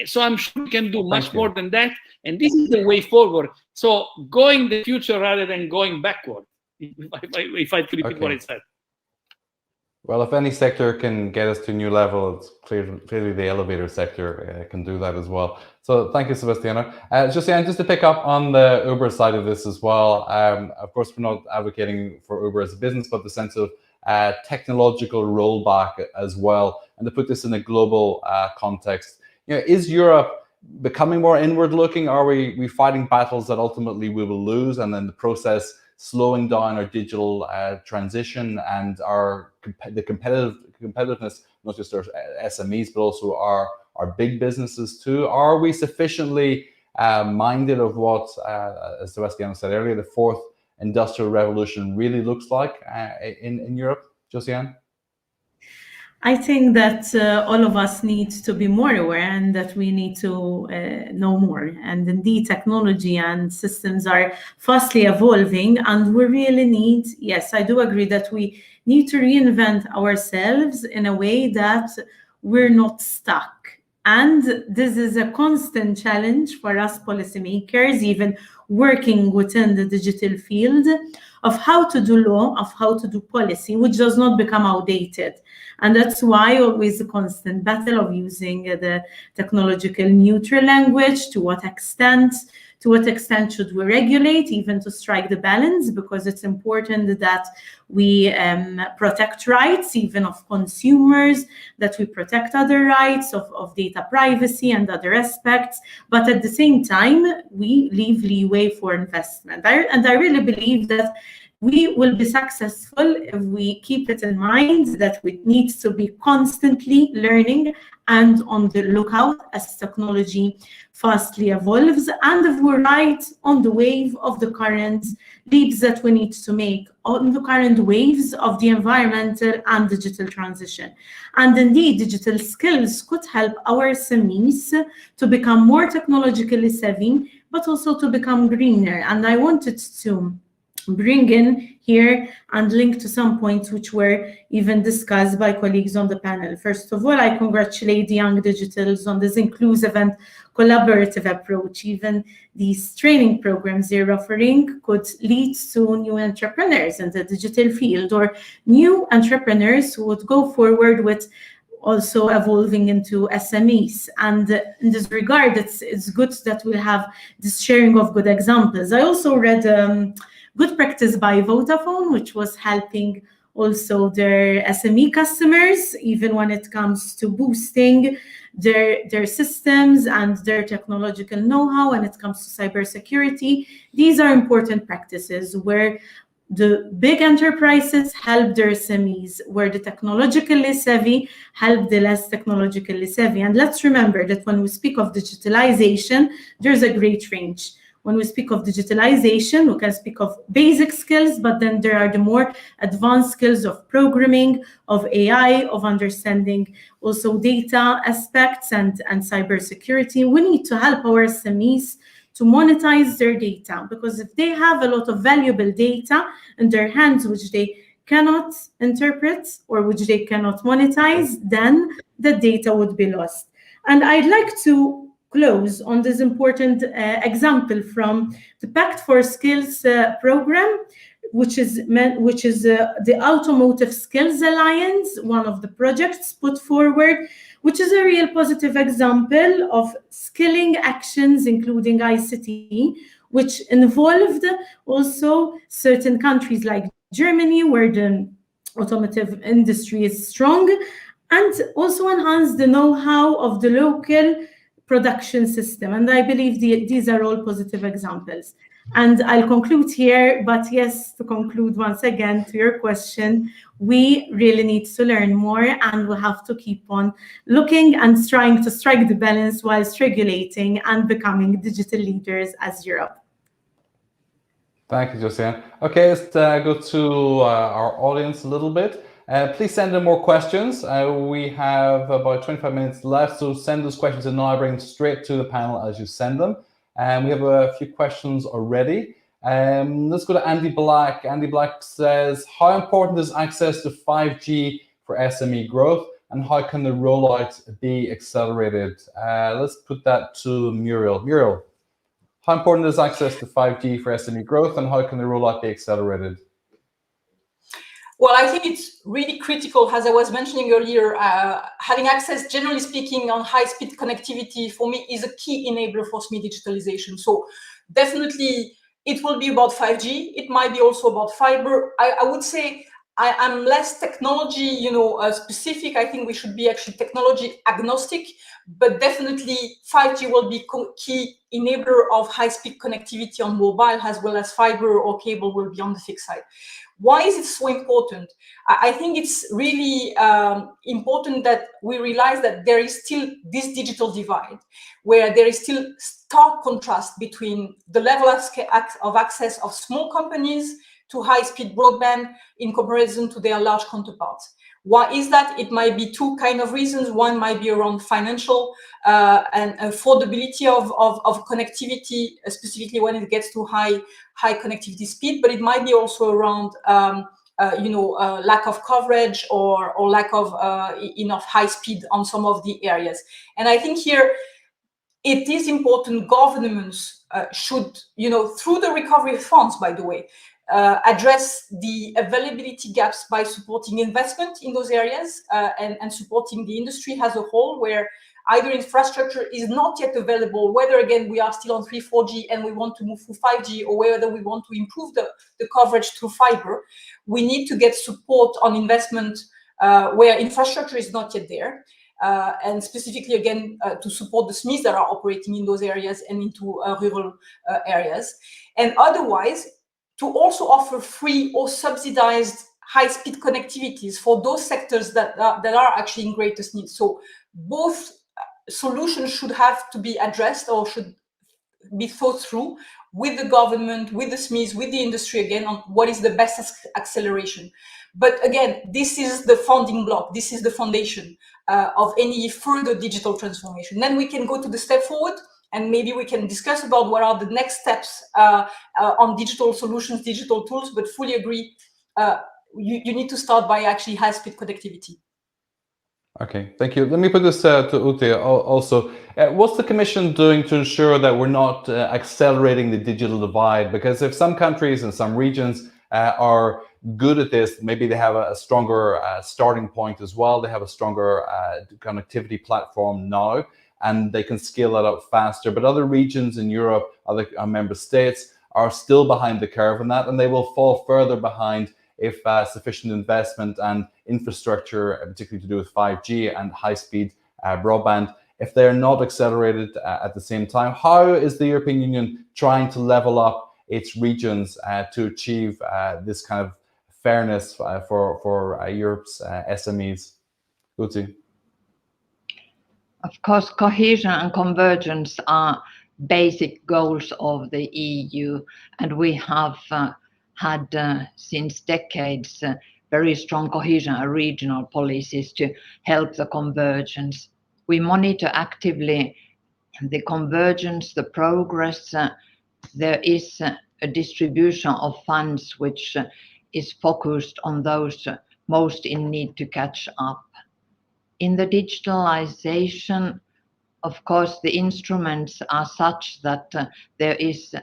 So I'm sure we can do much more than that, and this is the way forward. So going the future rather than going backward, if I could repeat what I said. Well, if any sector can get us to a new level, it's clearly the elevator sector can do that as well. So thank you, Sebastiano. Josiane, just to pick up on the Uber side of this as well, of course, we're not advocating for Uber as a business, but the sense of technological rollback as well. And to put this in a global context, is Europe becoming more inward looking? Are we fighting battles that ultimately we will lose, and then the process slowing down our digital transition and the competitiveness, not just our SMEs, but also our big businesses too? Are we sufficiently minded of what, as Sebastiano said earlier, the fourth industrial revolution really looks like in Europe? Josiane? I think that all of us need to be more aware, and that we need to know more. And indeed, technology and systems are fastly evolving, and we really need, yes, I do agree that we need to reinvent ourselves in a way that we're not stuck. And this is a constant challenge for us policymakers, even working within the digital field, of how to do law, of how to do policy, which does not become outdated. And that's why always a constant battle of using the technological neutral language. To what extent should we regulate, even to strike the balance, because it's important that we protect rights, even of consumers, that we protect other rights of data privacy and other aspects, but at the same time, we leave leeway for investment. And I really believe that we will be successful if we keep it in mind that we need to be constantly learning and on the lookout as technology fastly evolves, and if we're right on the wave of the current leaps that we need to make, on the current waves of the environmental and digital transition. And indeed, digital skills could help our SMEs to become more technologically savvy, but also to become greener. And I wanted to bring in here and link to some points which were even discussed by colleagues on the panel. First of all, I congratulate the young digitals on this inclusive and collaborative approach. Even these training programs they're offering could lead to new entrepreneurs in the digital field, or new entrepreneurs who would go forward with also evolving into SMEs. And in this regard, it's good that we'll have this sharing of good examples. I also read good practice by Vodafone, which was helping also their SME customers, even when it comes to boosting their systems and their technological know-how when it comes to cybersecurity. These are important practices where the big enterprises help their SMEs, where the technologically savvy help the less technologically savvy. And let's remember that when we speak of digitalization, there's a great range. When we speak of digitalization, we can speak of basic skills, but then there are the more advanced skills of programming, of AI, of understanding also data aspects and cybersecurity. We need to help our SMEs to monetize their data, because if they have a lot of valuable data in their hands, which they cannot interpret or which they cannot monetize, then the data would be lost. And I'd like to close on this important example from the Pact for Skills program, which is the Automotive Skills Alliance, one of the projects put forward, which is a real positive example of skilling actions, including ICT, which involved also certain countries like Germany, where the automotive industry is strong, and also enhance the know-how of the local production system. And I believe these are all positive examples. And I'll conclude here, but yes, to conclude once again to your question, we really need to learn more, and we have to keep on looking and trying to strike the balance whilst regulating and becoming digital leaders as Europe. Thank you, Josiane. Okay, let's go to our audience a little bit. Please send in more questions. We have about 25 minutes left, so send those questions in now. I bring them straight to the panel as you send them. We have a few questions already. Let's go to Andy Black. Andy Black says, how important is access to 5G for SME growth, and how can the rollout be accelerated? Let's put that to Muriel. Muriel, how important is access to 5G for SME growth, and how can the rollout be accelerated? Well, I think it's really critical, as I was mentioning earlier, having access, generally speaking, on high-speed connectivity for me is a key enabler for SME digitalization. So definitely it will be about 5G. It might be also about fiber. I would say I'm less technology, specific. I think we should be actually technology agnostic, but definitely 5G will be key enabler of high-speed connectivity on mobile, as well as fiber or cable will be on the fixed side. Why is it so important? I think it's really important that we realize that there is still this digital divide, where there is still stark contrast between the level of access of small companies to high-speed broadband in comparison to their large counterparts. Why is that? It might be two kind of reasons. One might be around financial and affordability of connectivity, specifically when it gets to high connectivity speed, but it might be also around lack of coverage or lack of enough high speed on some of the areas. And I think here it is important governments should, through the recovery funds, by the way, address the availability gaps by supporting investment in those areas and supporting the industry as a whole, where either infrastructure is not yet available, whether again we are still on 3G, 4G and we want to move to 5G, or whether we want to improve the coverage through fiber. We need to get support on investment where infrastructure is not yet there. And specifically, again, to support the SMEs that are operating in those areas and into rural areas. And otherwise, to also offer free or subsidized high-speed connectivities for those sectors that are actually in greatest need. So both solutions should have to be addressed or should be thought through with the government, with the SMEs, with the industry, again, on what is the best acceleration. But again, this is the founding block. This is the foundation of any further digital transformation. Then we can go to the step forward, and maybe we can discuss about what are the next steps on digital solutions, digital tools, but fully agree, you need to start by actually high-speed connectivity. Okay, thank you. Let me put this to Ute also. What's the Commission doing to ensure that we're not accelerating the digital divide? Because if some countries and some regions are good at this, maybe they have a stronger starting point as well. They have a stronger connectivity platform now, and they can scale that up faster. But other regions in Europe, other member states are still behind the curve on that, and they will fall further behind if sufficient investment and infrastructure, particularly to do with 5G and high-speed broadband, if they're not accelerated at the same time. How is the European Union trying to level up its regions to achieve this kind of fairness for Europe's SMEs? Ute? Of course, cohesion and convergence are basic goals of the EU, and we have had since decades very strong cohesion and regional policies to help the convergence. We monitor actively the convergence, the progress. There is a distribution of funds which is focused on those most in need to catch up. In the digitalization, of course, the instruments are such that there is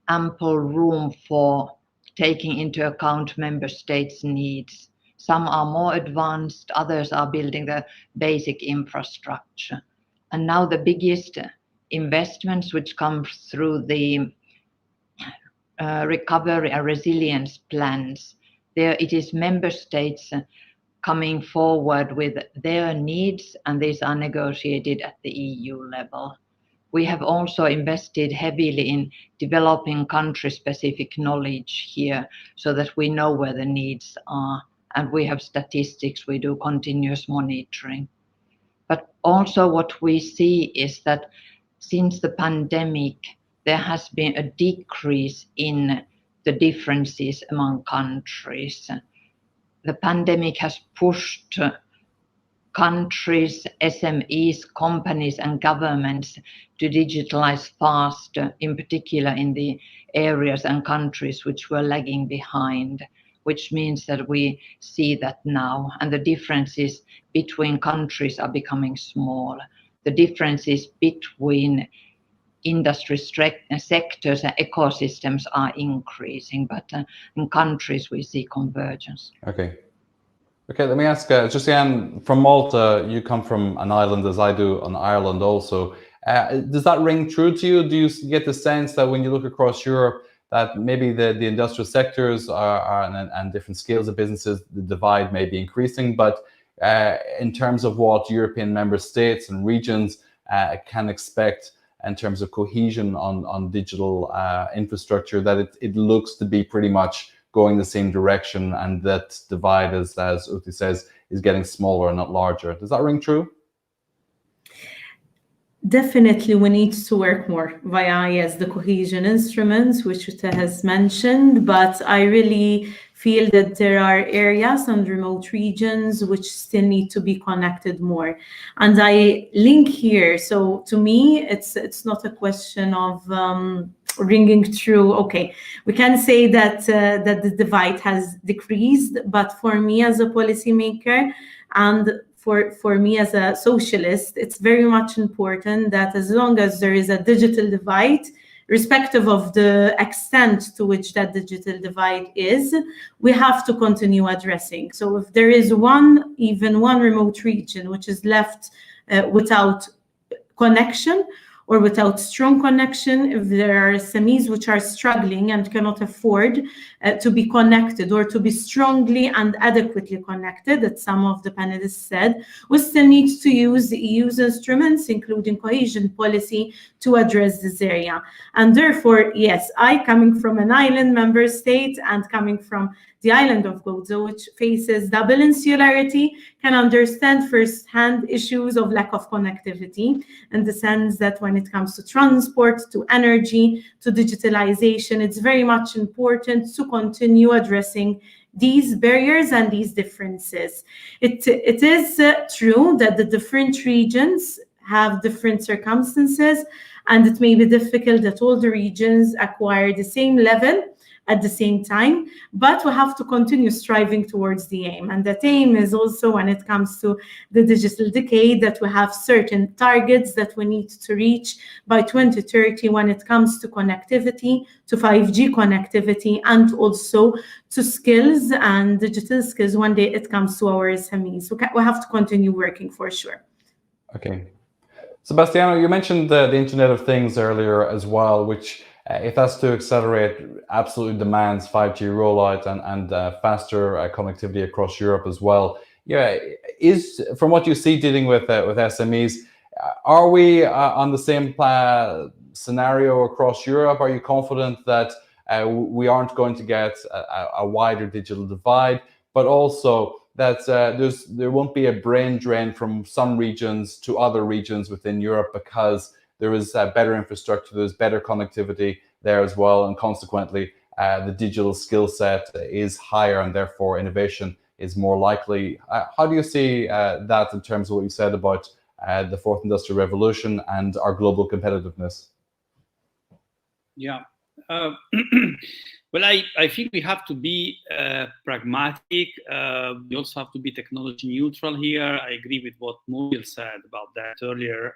ample room for taking into account member states' needs. Some are more advanced, others are building the basic infrastructure. And now the biggest investments which come through the recovery and resilience plans, there it is member states coming forward with their needs, and these are negotiated at the EU level. We have also invested heavily in developing country-specific knowledge here so that we know where the needs are, and we have statistics, we do continuous monitoring. But also what we see is that since the pandemic, there has been a decrease in the differences among countries. The pandemic has pushed countries, SMEs, companies and governments to digitalize faster, in particular in the areas and countries which were lagging behind, which means that we see that now, and the differences between countries are becoming small. The differences between industry sectors and ecosystems are increasing, but in countries we see convergence. Okay. Okay, let me ask, Josiane, from Malta, you come from an island as I do on Ireland also. Does that ring true to you? Do you get the sense that when you look across Europe, that maybe the industrial sectors and different scales of businesses, the divide may be increasing, but in terms of what European member states and regions can expect in terms of cohesion on digital infrastructure, that it looks to be pretty much going the same direction, and that divide, as Uti says, is getting smaller and not larger. Does that ring true? Definitely, we need to work more via the cohesion instruments, which Uta has mentioned, but I really feel that there are areas and remote regions which still need to be connected more. And I link here, so to me, it's not a question of ringing through. Okay, we can say that the divide has decreased, but for me as a policymaker and for me as a socialist, it's very much important that as long as there is a digital divide, irrespective of the extent to which that digital divide is, we have to continue addressing. So if there is even one remote region which is left without connection or without strong connection, if there are SMEs which are struggling and cannot afford to be connected or to be strongly and adequately connected, as some of the panelists said, we still need to use the EU's instruments, including cohesion policy, to address this area. And therefore, yes, I, coming from an island member state and coming from the island of Gozo, which faces double insularity, can understand firsthand issues of lack of connectivity, in the sense that when it comes to transport, to energy, to digitalization, it's very much important to continue addressing these barriers and these differences. It is true that the different regions have different circumstances, and it may be difficult that all the regions acquire the same level at the same time, but we have to continue striving towards the aim. And that aim is also, when it comes to the digital decade, that we have certain targets that we need to reach by 2030 when it comes to connectivity, to 5G connectivity, and also to skills and digital skills when it comes to our SMEs. We have to continue working for sure. Okay. Sebastiano, you mentioned the Internet of Things earlier as well, which if that's to accelerate, absolutely demands 5G rollout and faster connectivity across Europe as well. Yeah, is from what you see dealing with SMEs, are we on the same scenario across Europe? Are you confident that we aren't going to get a wider digital divide, but also that there won't be a brain drain from some regions to other regions within Europe because there is better infrastructure, there's better connectivity there as well, and consequently the digital skill set is higher and therefore innovation is more likely. How do you see that in terms of what you said about the fourth industrial revolution and our global competitiveness? Yeah. Well, I think we have to be pragmatic. We also have to be technology neutral here. I agree with what Muriel said about that earlier.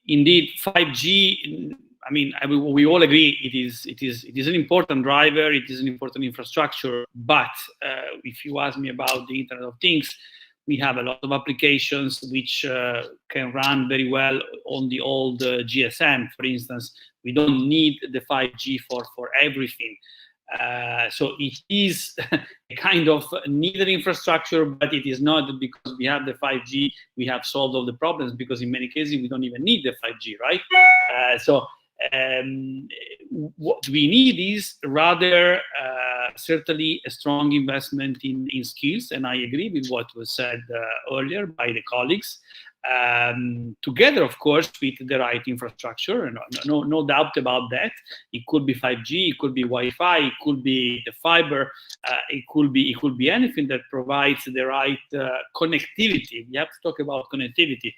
Indeed, 5G, I mean, we all agree it is an important driver, it is an important infrastructure, but if you ask me about the Internet of Things, we have a lot of applications which can run very well on the old GSM, for instance. We don't need the 5G for everything. So it is a kind of needed infrastructure, but it is not because we have the 5G, we have solved all the problems, because in many cases we don't even need the 5G, right? What we need is rather certainly a strong investment in skills, and I agree with what was said earlier by the colleagues. Together, of course, with the right infrastructure, and no doubt about that. It could be 5G, it could be Wi-Fi, it could be the fiber, it could be anything that provides the right connectivity. We have to talk about connectivity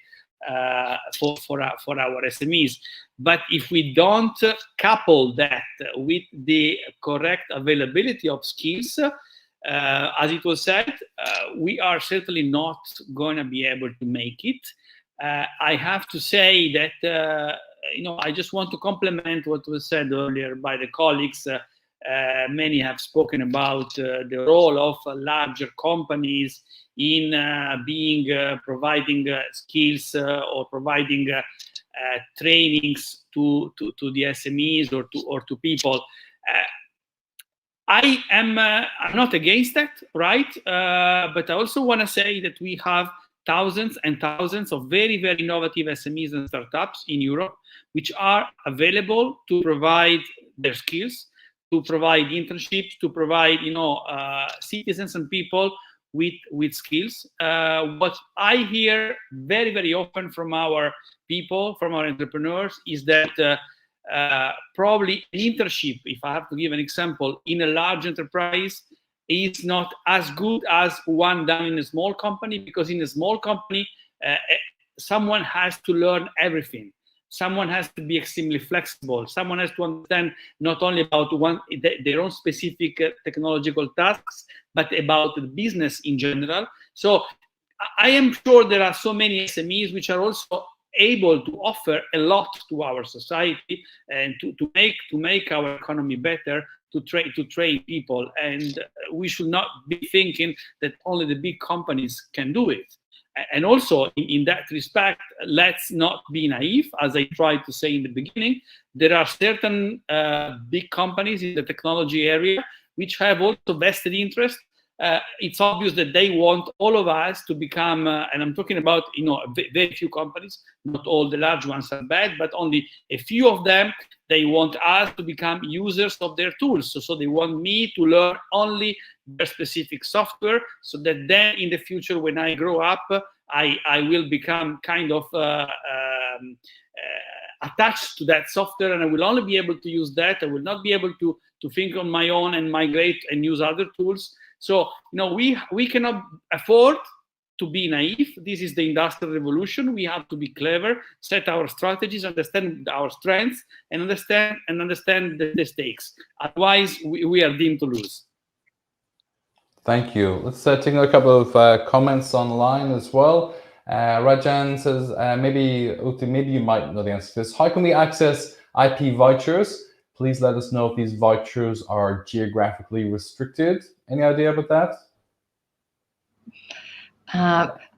for our SMEs. But if we don't couple that with the correct availability of skills, as it was said, we are certainly not going to be able to make it. I have to say that I just want to complement what was said earlier by the colleagues. Many have spoken about the role of larger companies in providing skills or providing trainings to the SMEs or to people. I'm not against that, right? But I also want to say that we have thousands and thousands of very, very innovative SMEs and startups in Europe, which are available to provide their skills, to provide internships, to provide, citizens and people with skills. What I hear very, very often from our people, from our entrepreneurs, is that probably an internship, if I have to give an example, in a large enterprise is not as good as one done in a small company, because in a small company, someone has to learn everything. Someone has to be extremely flexible. Someone has to understand not only about their own specific technological tasks, but about the business in general. So I am sure there are so many SMEs which are also able to offer a lot to our society and to make our economy better, to train people. And we should not be thinking that only the big companies can do it. And also, in that respect, let's not be naive. As I tried to say in the beginning, there are certain big companies in the technology area which have also vested interest. It's obvious that they want all of us to become, and I'm talking about, very few companies, not all the large ones are bad, but only a few of them, they want us to become users of their tools. So they want me to learn only their specific software, so that then in the future, when I grow up, I will become kind of attached to that software, and I will only be able to use that. I will not be able to think on my own and migrate and use other tools. So, we cannot afford to be naive. This is the industrial revolution. We have to be clever, set our strategies, understand our strengths, and understand the stakes. Otherwise, we are doomed to lose. Thank you. Let's take a couple of comments online as well. Rajan says, maybe you might know the answer to this. How can we access IP vouchers? Please let us know if these vouchers are geographically restricted. Any idea about that?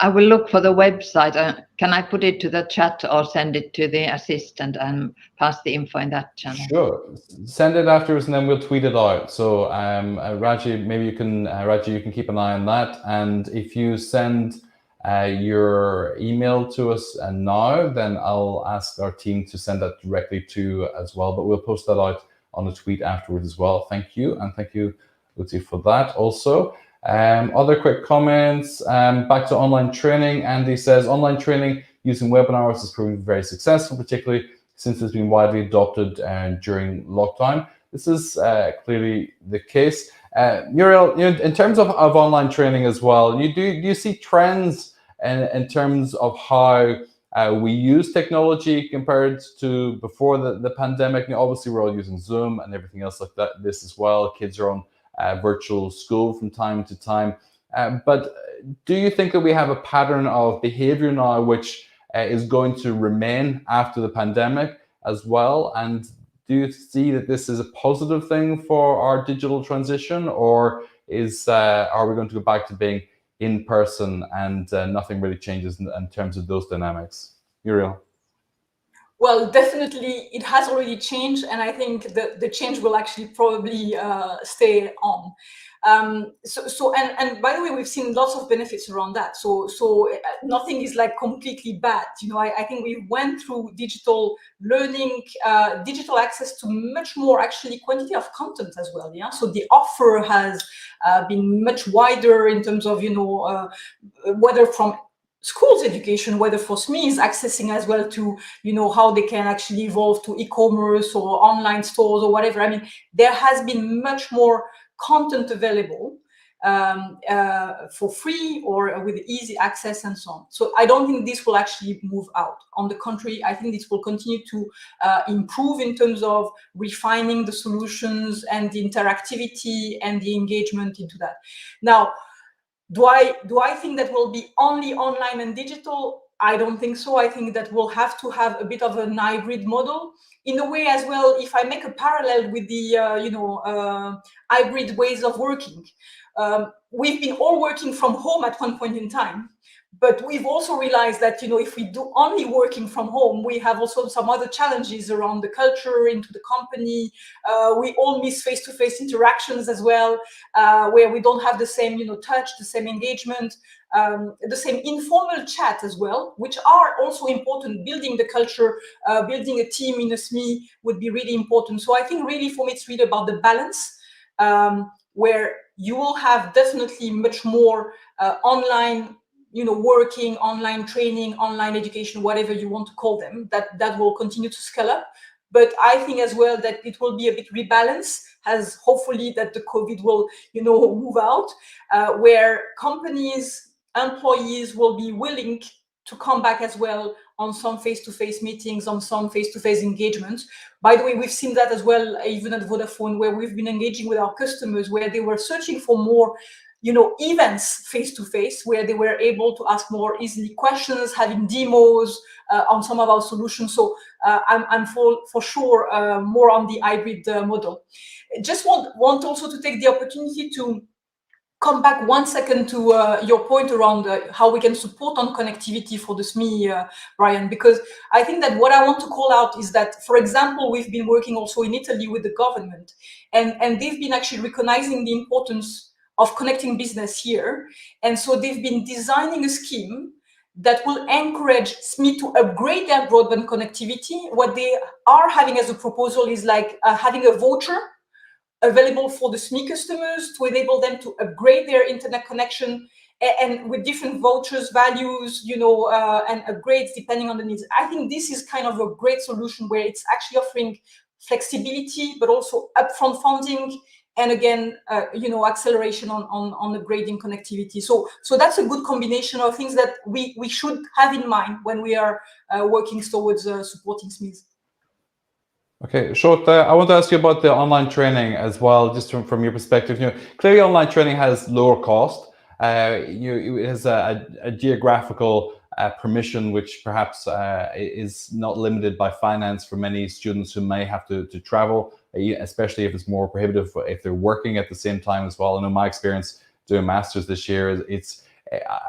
I will look for the website. Can I put it to the chat or send it to the assistant and pass the info in that channel? Sure. Send it afterwards and then we'll tweet it out. So Raji, maybe you can keep an eye on that. And if you send your email to us now, then I'll ask our team to send that directly to you as well. But we'll post that out on a tweet afterwards as well. Thank you. And thank you, Uti, for that also. Other quick comments, back to online training. Andy says, online training using webinars is proving very successful, particularly since it's been widely adopted during lockdown. This is clearly the case. Muriel, in terms of online training as well, do you see trends in terms of how we use technology compared to before the pandemic? Obviously, we're all using Zoom and everything else like that. This as well. Kids are on virtual school from time to time. But do you think that we have a pattern of behavior now which is going to remain after the pandemic as well? And do you see that this is a positive thing for our digital transition, or are we going to go back to being in person and nothing really changes in terms of those dynamics? Muriel? Well, definitely it has already changed, and I think the change will actually probably stay on. And by the way, we've seen lots of benefits around that. So nothing is like completely bad. I think we went through digital learning, digital access to much more actually quantity of content as well. Yeah. So the offer has been much wider in terms of whether from schools education, whether for SMEs accessing as well to how they can actually evolve to e-commerce or online stores or whatever. I mean, there has been much more content available for free or with easy access and so on. So I don't think this will actually move out. On the contrary, I think this will continue to improve in terms of refining the solutions and the interactivity and the engagement into that. Now, do I think that will be only online and digital? I don't think so. I think that we'll have to have a bit of an hybrid model. In a way as well, if I make a parallel with the hybrid ways of working, we've been all working from home at one point in time, but we've also realized that if we do only working from home, we have also some other challenges around the culture into the company. We all miss face-to-face interactions as well, where we don't have the same touch, the same engagement. The same informal chat as well, which are also important. Building the culture, building a team in a SME would be really important. So I think really for me, it's really about the balance, where you will have definitely much more online, working, online training, online education, whatever you want to call them, that will continue to scale up. But I think as well that it will be a bit rebalanced, as hopefully that the COVID will, move out, where companies, employees will be willing to come back as well on some face-to-face meetings, on some face-to-face engagements. By the way, we've seen that as well, even at Vodafone, where we've been engaging with our customers, where they were searching for more, events face-to-face, where they were able to ask more easily questions, having demos on some of our solutions. So I'm for sure more on the hybrid model. Just want also to take the opportunity to come back 1 second to your point around how we can support on connectivity for the SME, Brian, because I think that what I want to call out is that, for example, we've been working also in Italy with the government, and they've been actually recognizing the importance of connecting business here. And so they've been designing a scheme that will encourage SME to upgrade their broadband connectivity. What they are having as a proposal is like having a voucher available for the SME customers to enable them to upgrade their internet connection, and with different vouchers, values, and upgrades depending on the needs. I think this is kind of a great solution where it's actually offering flexibility, but also upfront funding, and again, acceleration on upgrading connectivity. So that's a good combination of things that we should have in mind when we are working towards supporting SMEs. Okay, Short, I want to ask you about the online training as well, just from your perspective. Clearly online training has lower cost. It has a geographical permission, which perhaps is not limited by finance for many students who may have to travel, especially if it's more prohibitive if they're working at the same time as well. I know my experience doing masters this year,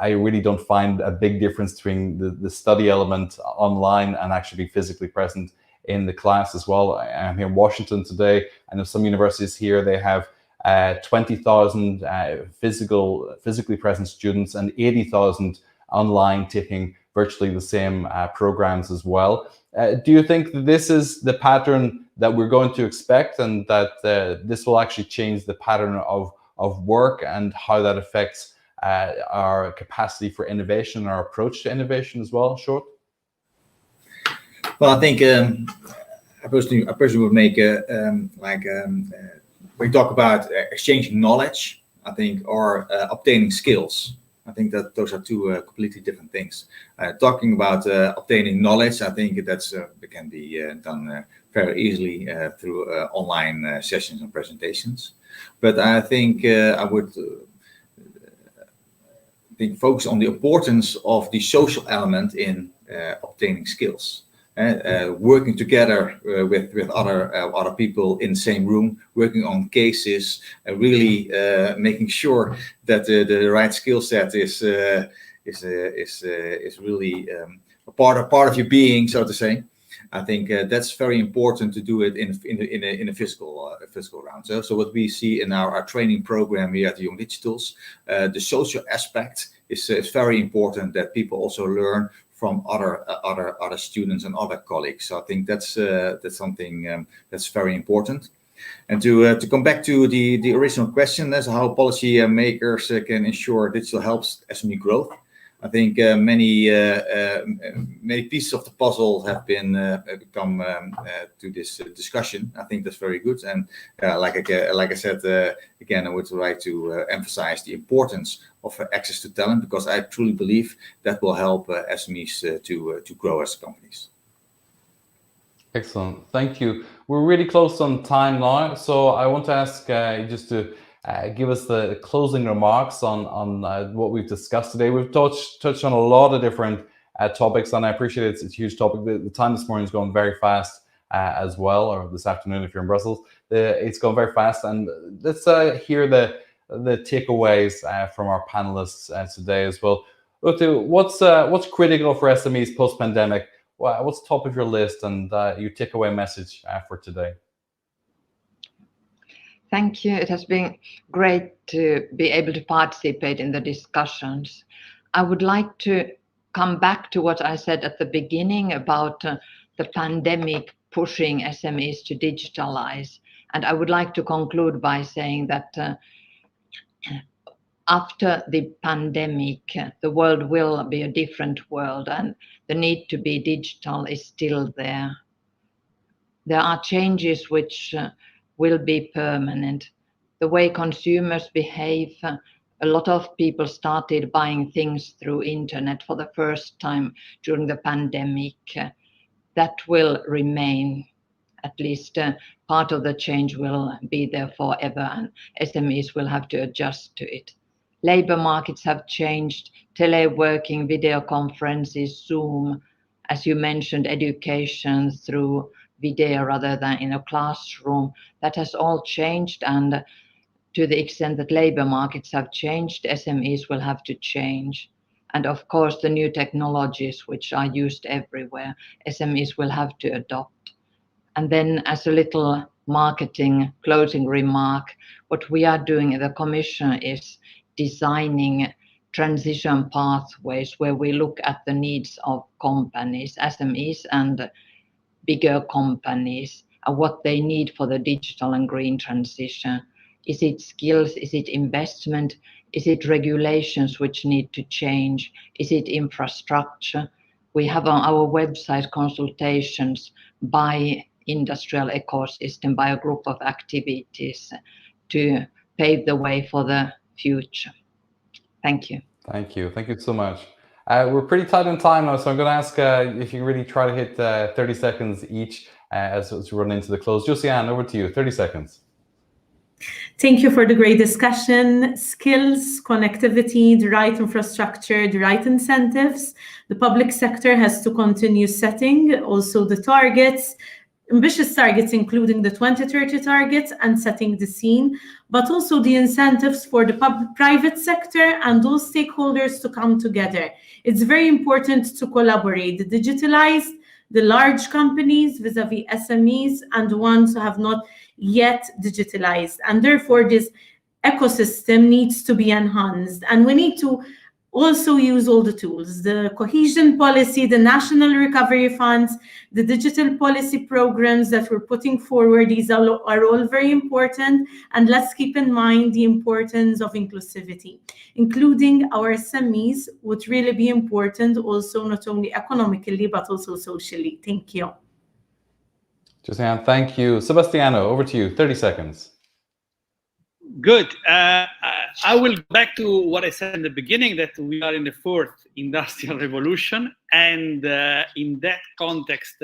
I really don't find a big difference between the study element online and actually being physically present in the class as well. I'm here in Washington today. I know some universities here, they have 20,000 physically present students and 80,000 online taking virtually the same programs as well. Do you think that this is the pattern that we're going to expect, and that this will actually change the pattern of work and how that affects our capacity for innovation, our approach to innovation as well? Short? Well, I think I personally would make we talk about exchanging knowledge, I think, or obtaining skills. I think that those are two completely different things. Talking about obtaining knowledge, I think that can be done very easily through online sessions and presentations. But I think I would focus on the importance of the social element in obtaining skills. Working together with other people in the same room, working on cases, really making sure that the right skill set is really a part of your being, so to say. I think that's very important to do it in a physical round. So what we see in our training program here at the Young Digitals, the social aspect is very important, that people also learn from other students and other colleagues. So I think that's something that's very important. And to come back to the original question, as how policy makers can ensure digital helps SME growth. I think many pieces of the puzzle have been come to this discussion. I think that's very good. And like I said, again, I would like to emphasize the importance of access to talent, because I truly believe that will help SMEs to grow as companies. Excellent, thank you. We're really close on time now, so I want to ask just to give us the closing remarks on what we've discussed today. We've touched on a lot of different topics, and I appreciate it's a huge topic. The time this morning is going very fast as well, or this afternoon if you're in Brussels. It's going very fast, and let's hear the takeaways from our panelists today as well. Ruth, what's critical for SMEs post-pandemic? What's top of your list and your takeaway message for today? Thank you. It has been great to be able to participate in the discussions. I would like to come back to what I said at the beginning about the pandemic pushing SMEs to digitalize. And I would like to conclude by saying that after the pandemic, the world will be a different world, and the need to be digital is still there. There are changes which will be permanent. The way consumers behave, a lot of people started buying things through internet for the first time during the pandemic. That will remain. At least part of the change will be there forever, and SMEs will have to adjust to it. Labor markets have changed, teleworking, video conferences, Zoom, as you mentioned, education through video rather than in a classroom. That has all changed, and to the extent that labor markets have changed, SMEs will have to change. And of course, the new technologies which are used everywhere, SMEs will have to adopt. And then as a little marketing closing remark, what we are doing in the Commission is designing transition pathways where we look at the needs of companies, SMEs and bigger companies, and what they need for the digital and green transition. Is it skills? Is it investment? Is it regulations which need to change? Is it infrastructure? We have on our website consultations by industrial ecosystem, by a group of activities to pave the way for the future. Thank you. Thank you. Thank you so much. We're pretty tight on time now, so I'm going to ask if you can really try to hit 30 seconds each as we run into the close. Josiane, over to you. 30 seconds. Thank you for the great discussion. Skills, connectivity, the right infrastructure, the right incentives. The public sector has to continue setting also the targets, ambitious targets, including the 2030 targets, and setting the scene, but also the incentives for the private sector and those stakeholders to come together. It's very important to collaborate, the digitalized, the large companies vis-a-vis SMEs, and the ones who have not yet digitalized. And therefore, this ecosystem needs to be enhanced. And we need to also use all the tools, the cohesion policy, the national recovery funds, the digital policy programs that we're putting forward. These are all very important. And let's keep in mind the importance of inclusivity. Including our SMEs would really be important also, not only economically, but also socially. Thank you. Josiane, thank you. Sebastiano, over to you. 30 seconds. Good. I will go back to what I said in the beginning, that we are in the fourth industrial revolution. And in that context,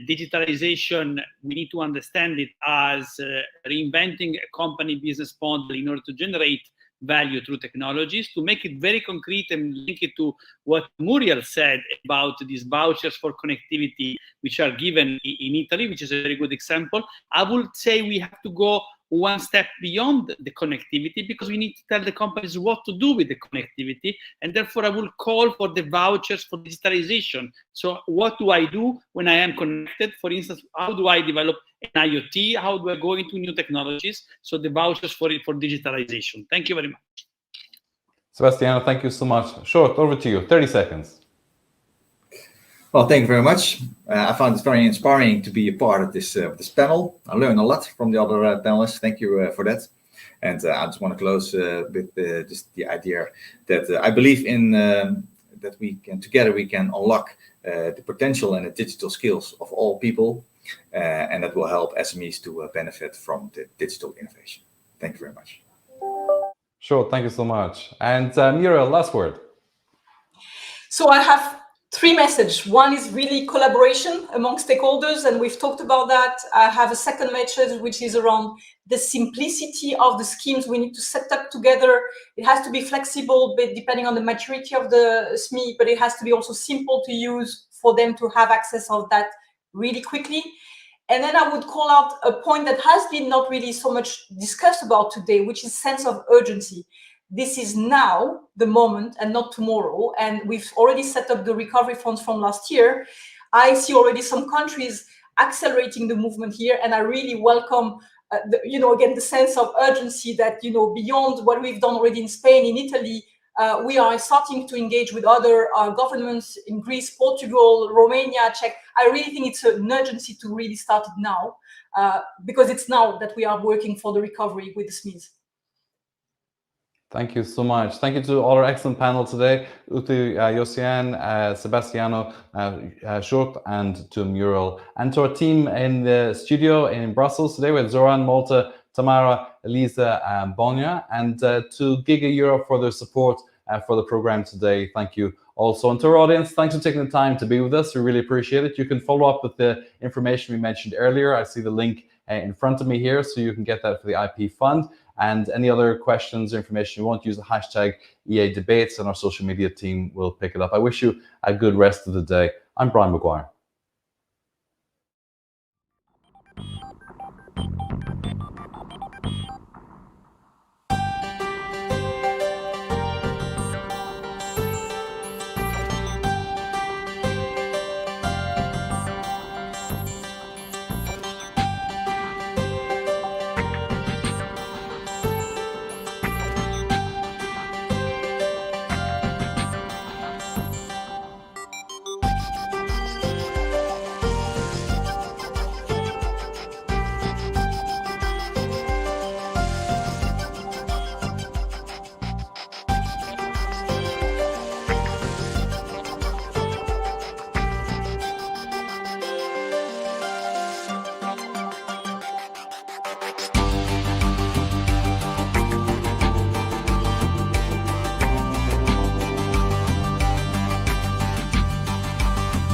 digitalization, we need to understand it as reinventing a company business model in order to generate value through technologies. To make it very concrete and link it to what Muriel said about these vouchers for connectivity, which are given in Italy, which is a very good example, I would say we have to go one step beyond the connectivity, because we need to tell the companies what to do with the connectivity. And therefore, I will call for the vouchers for digitalization. So what do I do when I am connected? For instance, how do I develop an IoT? How do I go into new technologies? So the vouchers for digitalization. Thank you very much. Sebastiano, thank you so much. Short, over to you. 30 seconds. Well, thank you very much. I found it very inspiring to be a part of this panel. I learned a lot from the other panelists. Thank you for that. And I just want to close with just the idea that I believe in that we can unlock the potential and the digital skills of all people, and that will help SMEs to benefit from the digital innovation. Thank you very much. Sure, thank you so much. And Muriel, last word. So I have three messages. One is really collaboration among stakeholders, and we've talked about that. I have a second message, which is around the simplicity of the schemes we need to set up together. It has to be flexible, but depending on the maturity of the SME, but it has to be also simple to use for them to have access of that really quickly. And then I would call out a point that has been not really so much discussed about today, which is sense of urgency. This is now the moment and not tomorrow. And we've already set up the recovery funds from last year. I see already some countries accelerating the movement here, and I really welcome again, the sense of urgency that, beyond what we've done already in Spain, in Italy, we are starting to engage with other governments in Greece, Portugal, Romania, Czech. I really think it's an urgency to really start it now, because it's now that we are working for the recovery with the SMEs. Thank you so much. Thank you to all our excellent panel today, Uti Josiane, Sebastiano Schurt, and to Muriel, and to our team in the studio in Brussels today with Zoran, Malta, Tamara, Elisa, and Bonia, and to Giga Europe for their support for the program today. Thank you also. And to our audience, thanks for taking the time to be with us. We really appreciate it. You can follow up with the information we mentioned earlier. I see the link in front of me here, so you can get that for the IP fund. And any other questions or information you want, use the hashtag EA Debates, and our social media team will pick it up. I wish you a good rest of the day. I'm Brian Maguire.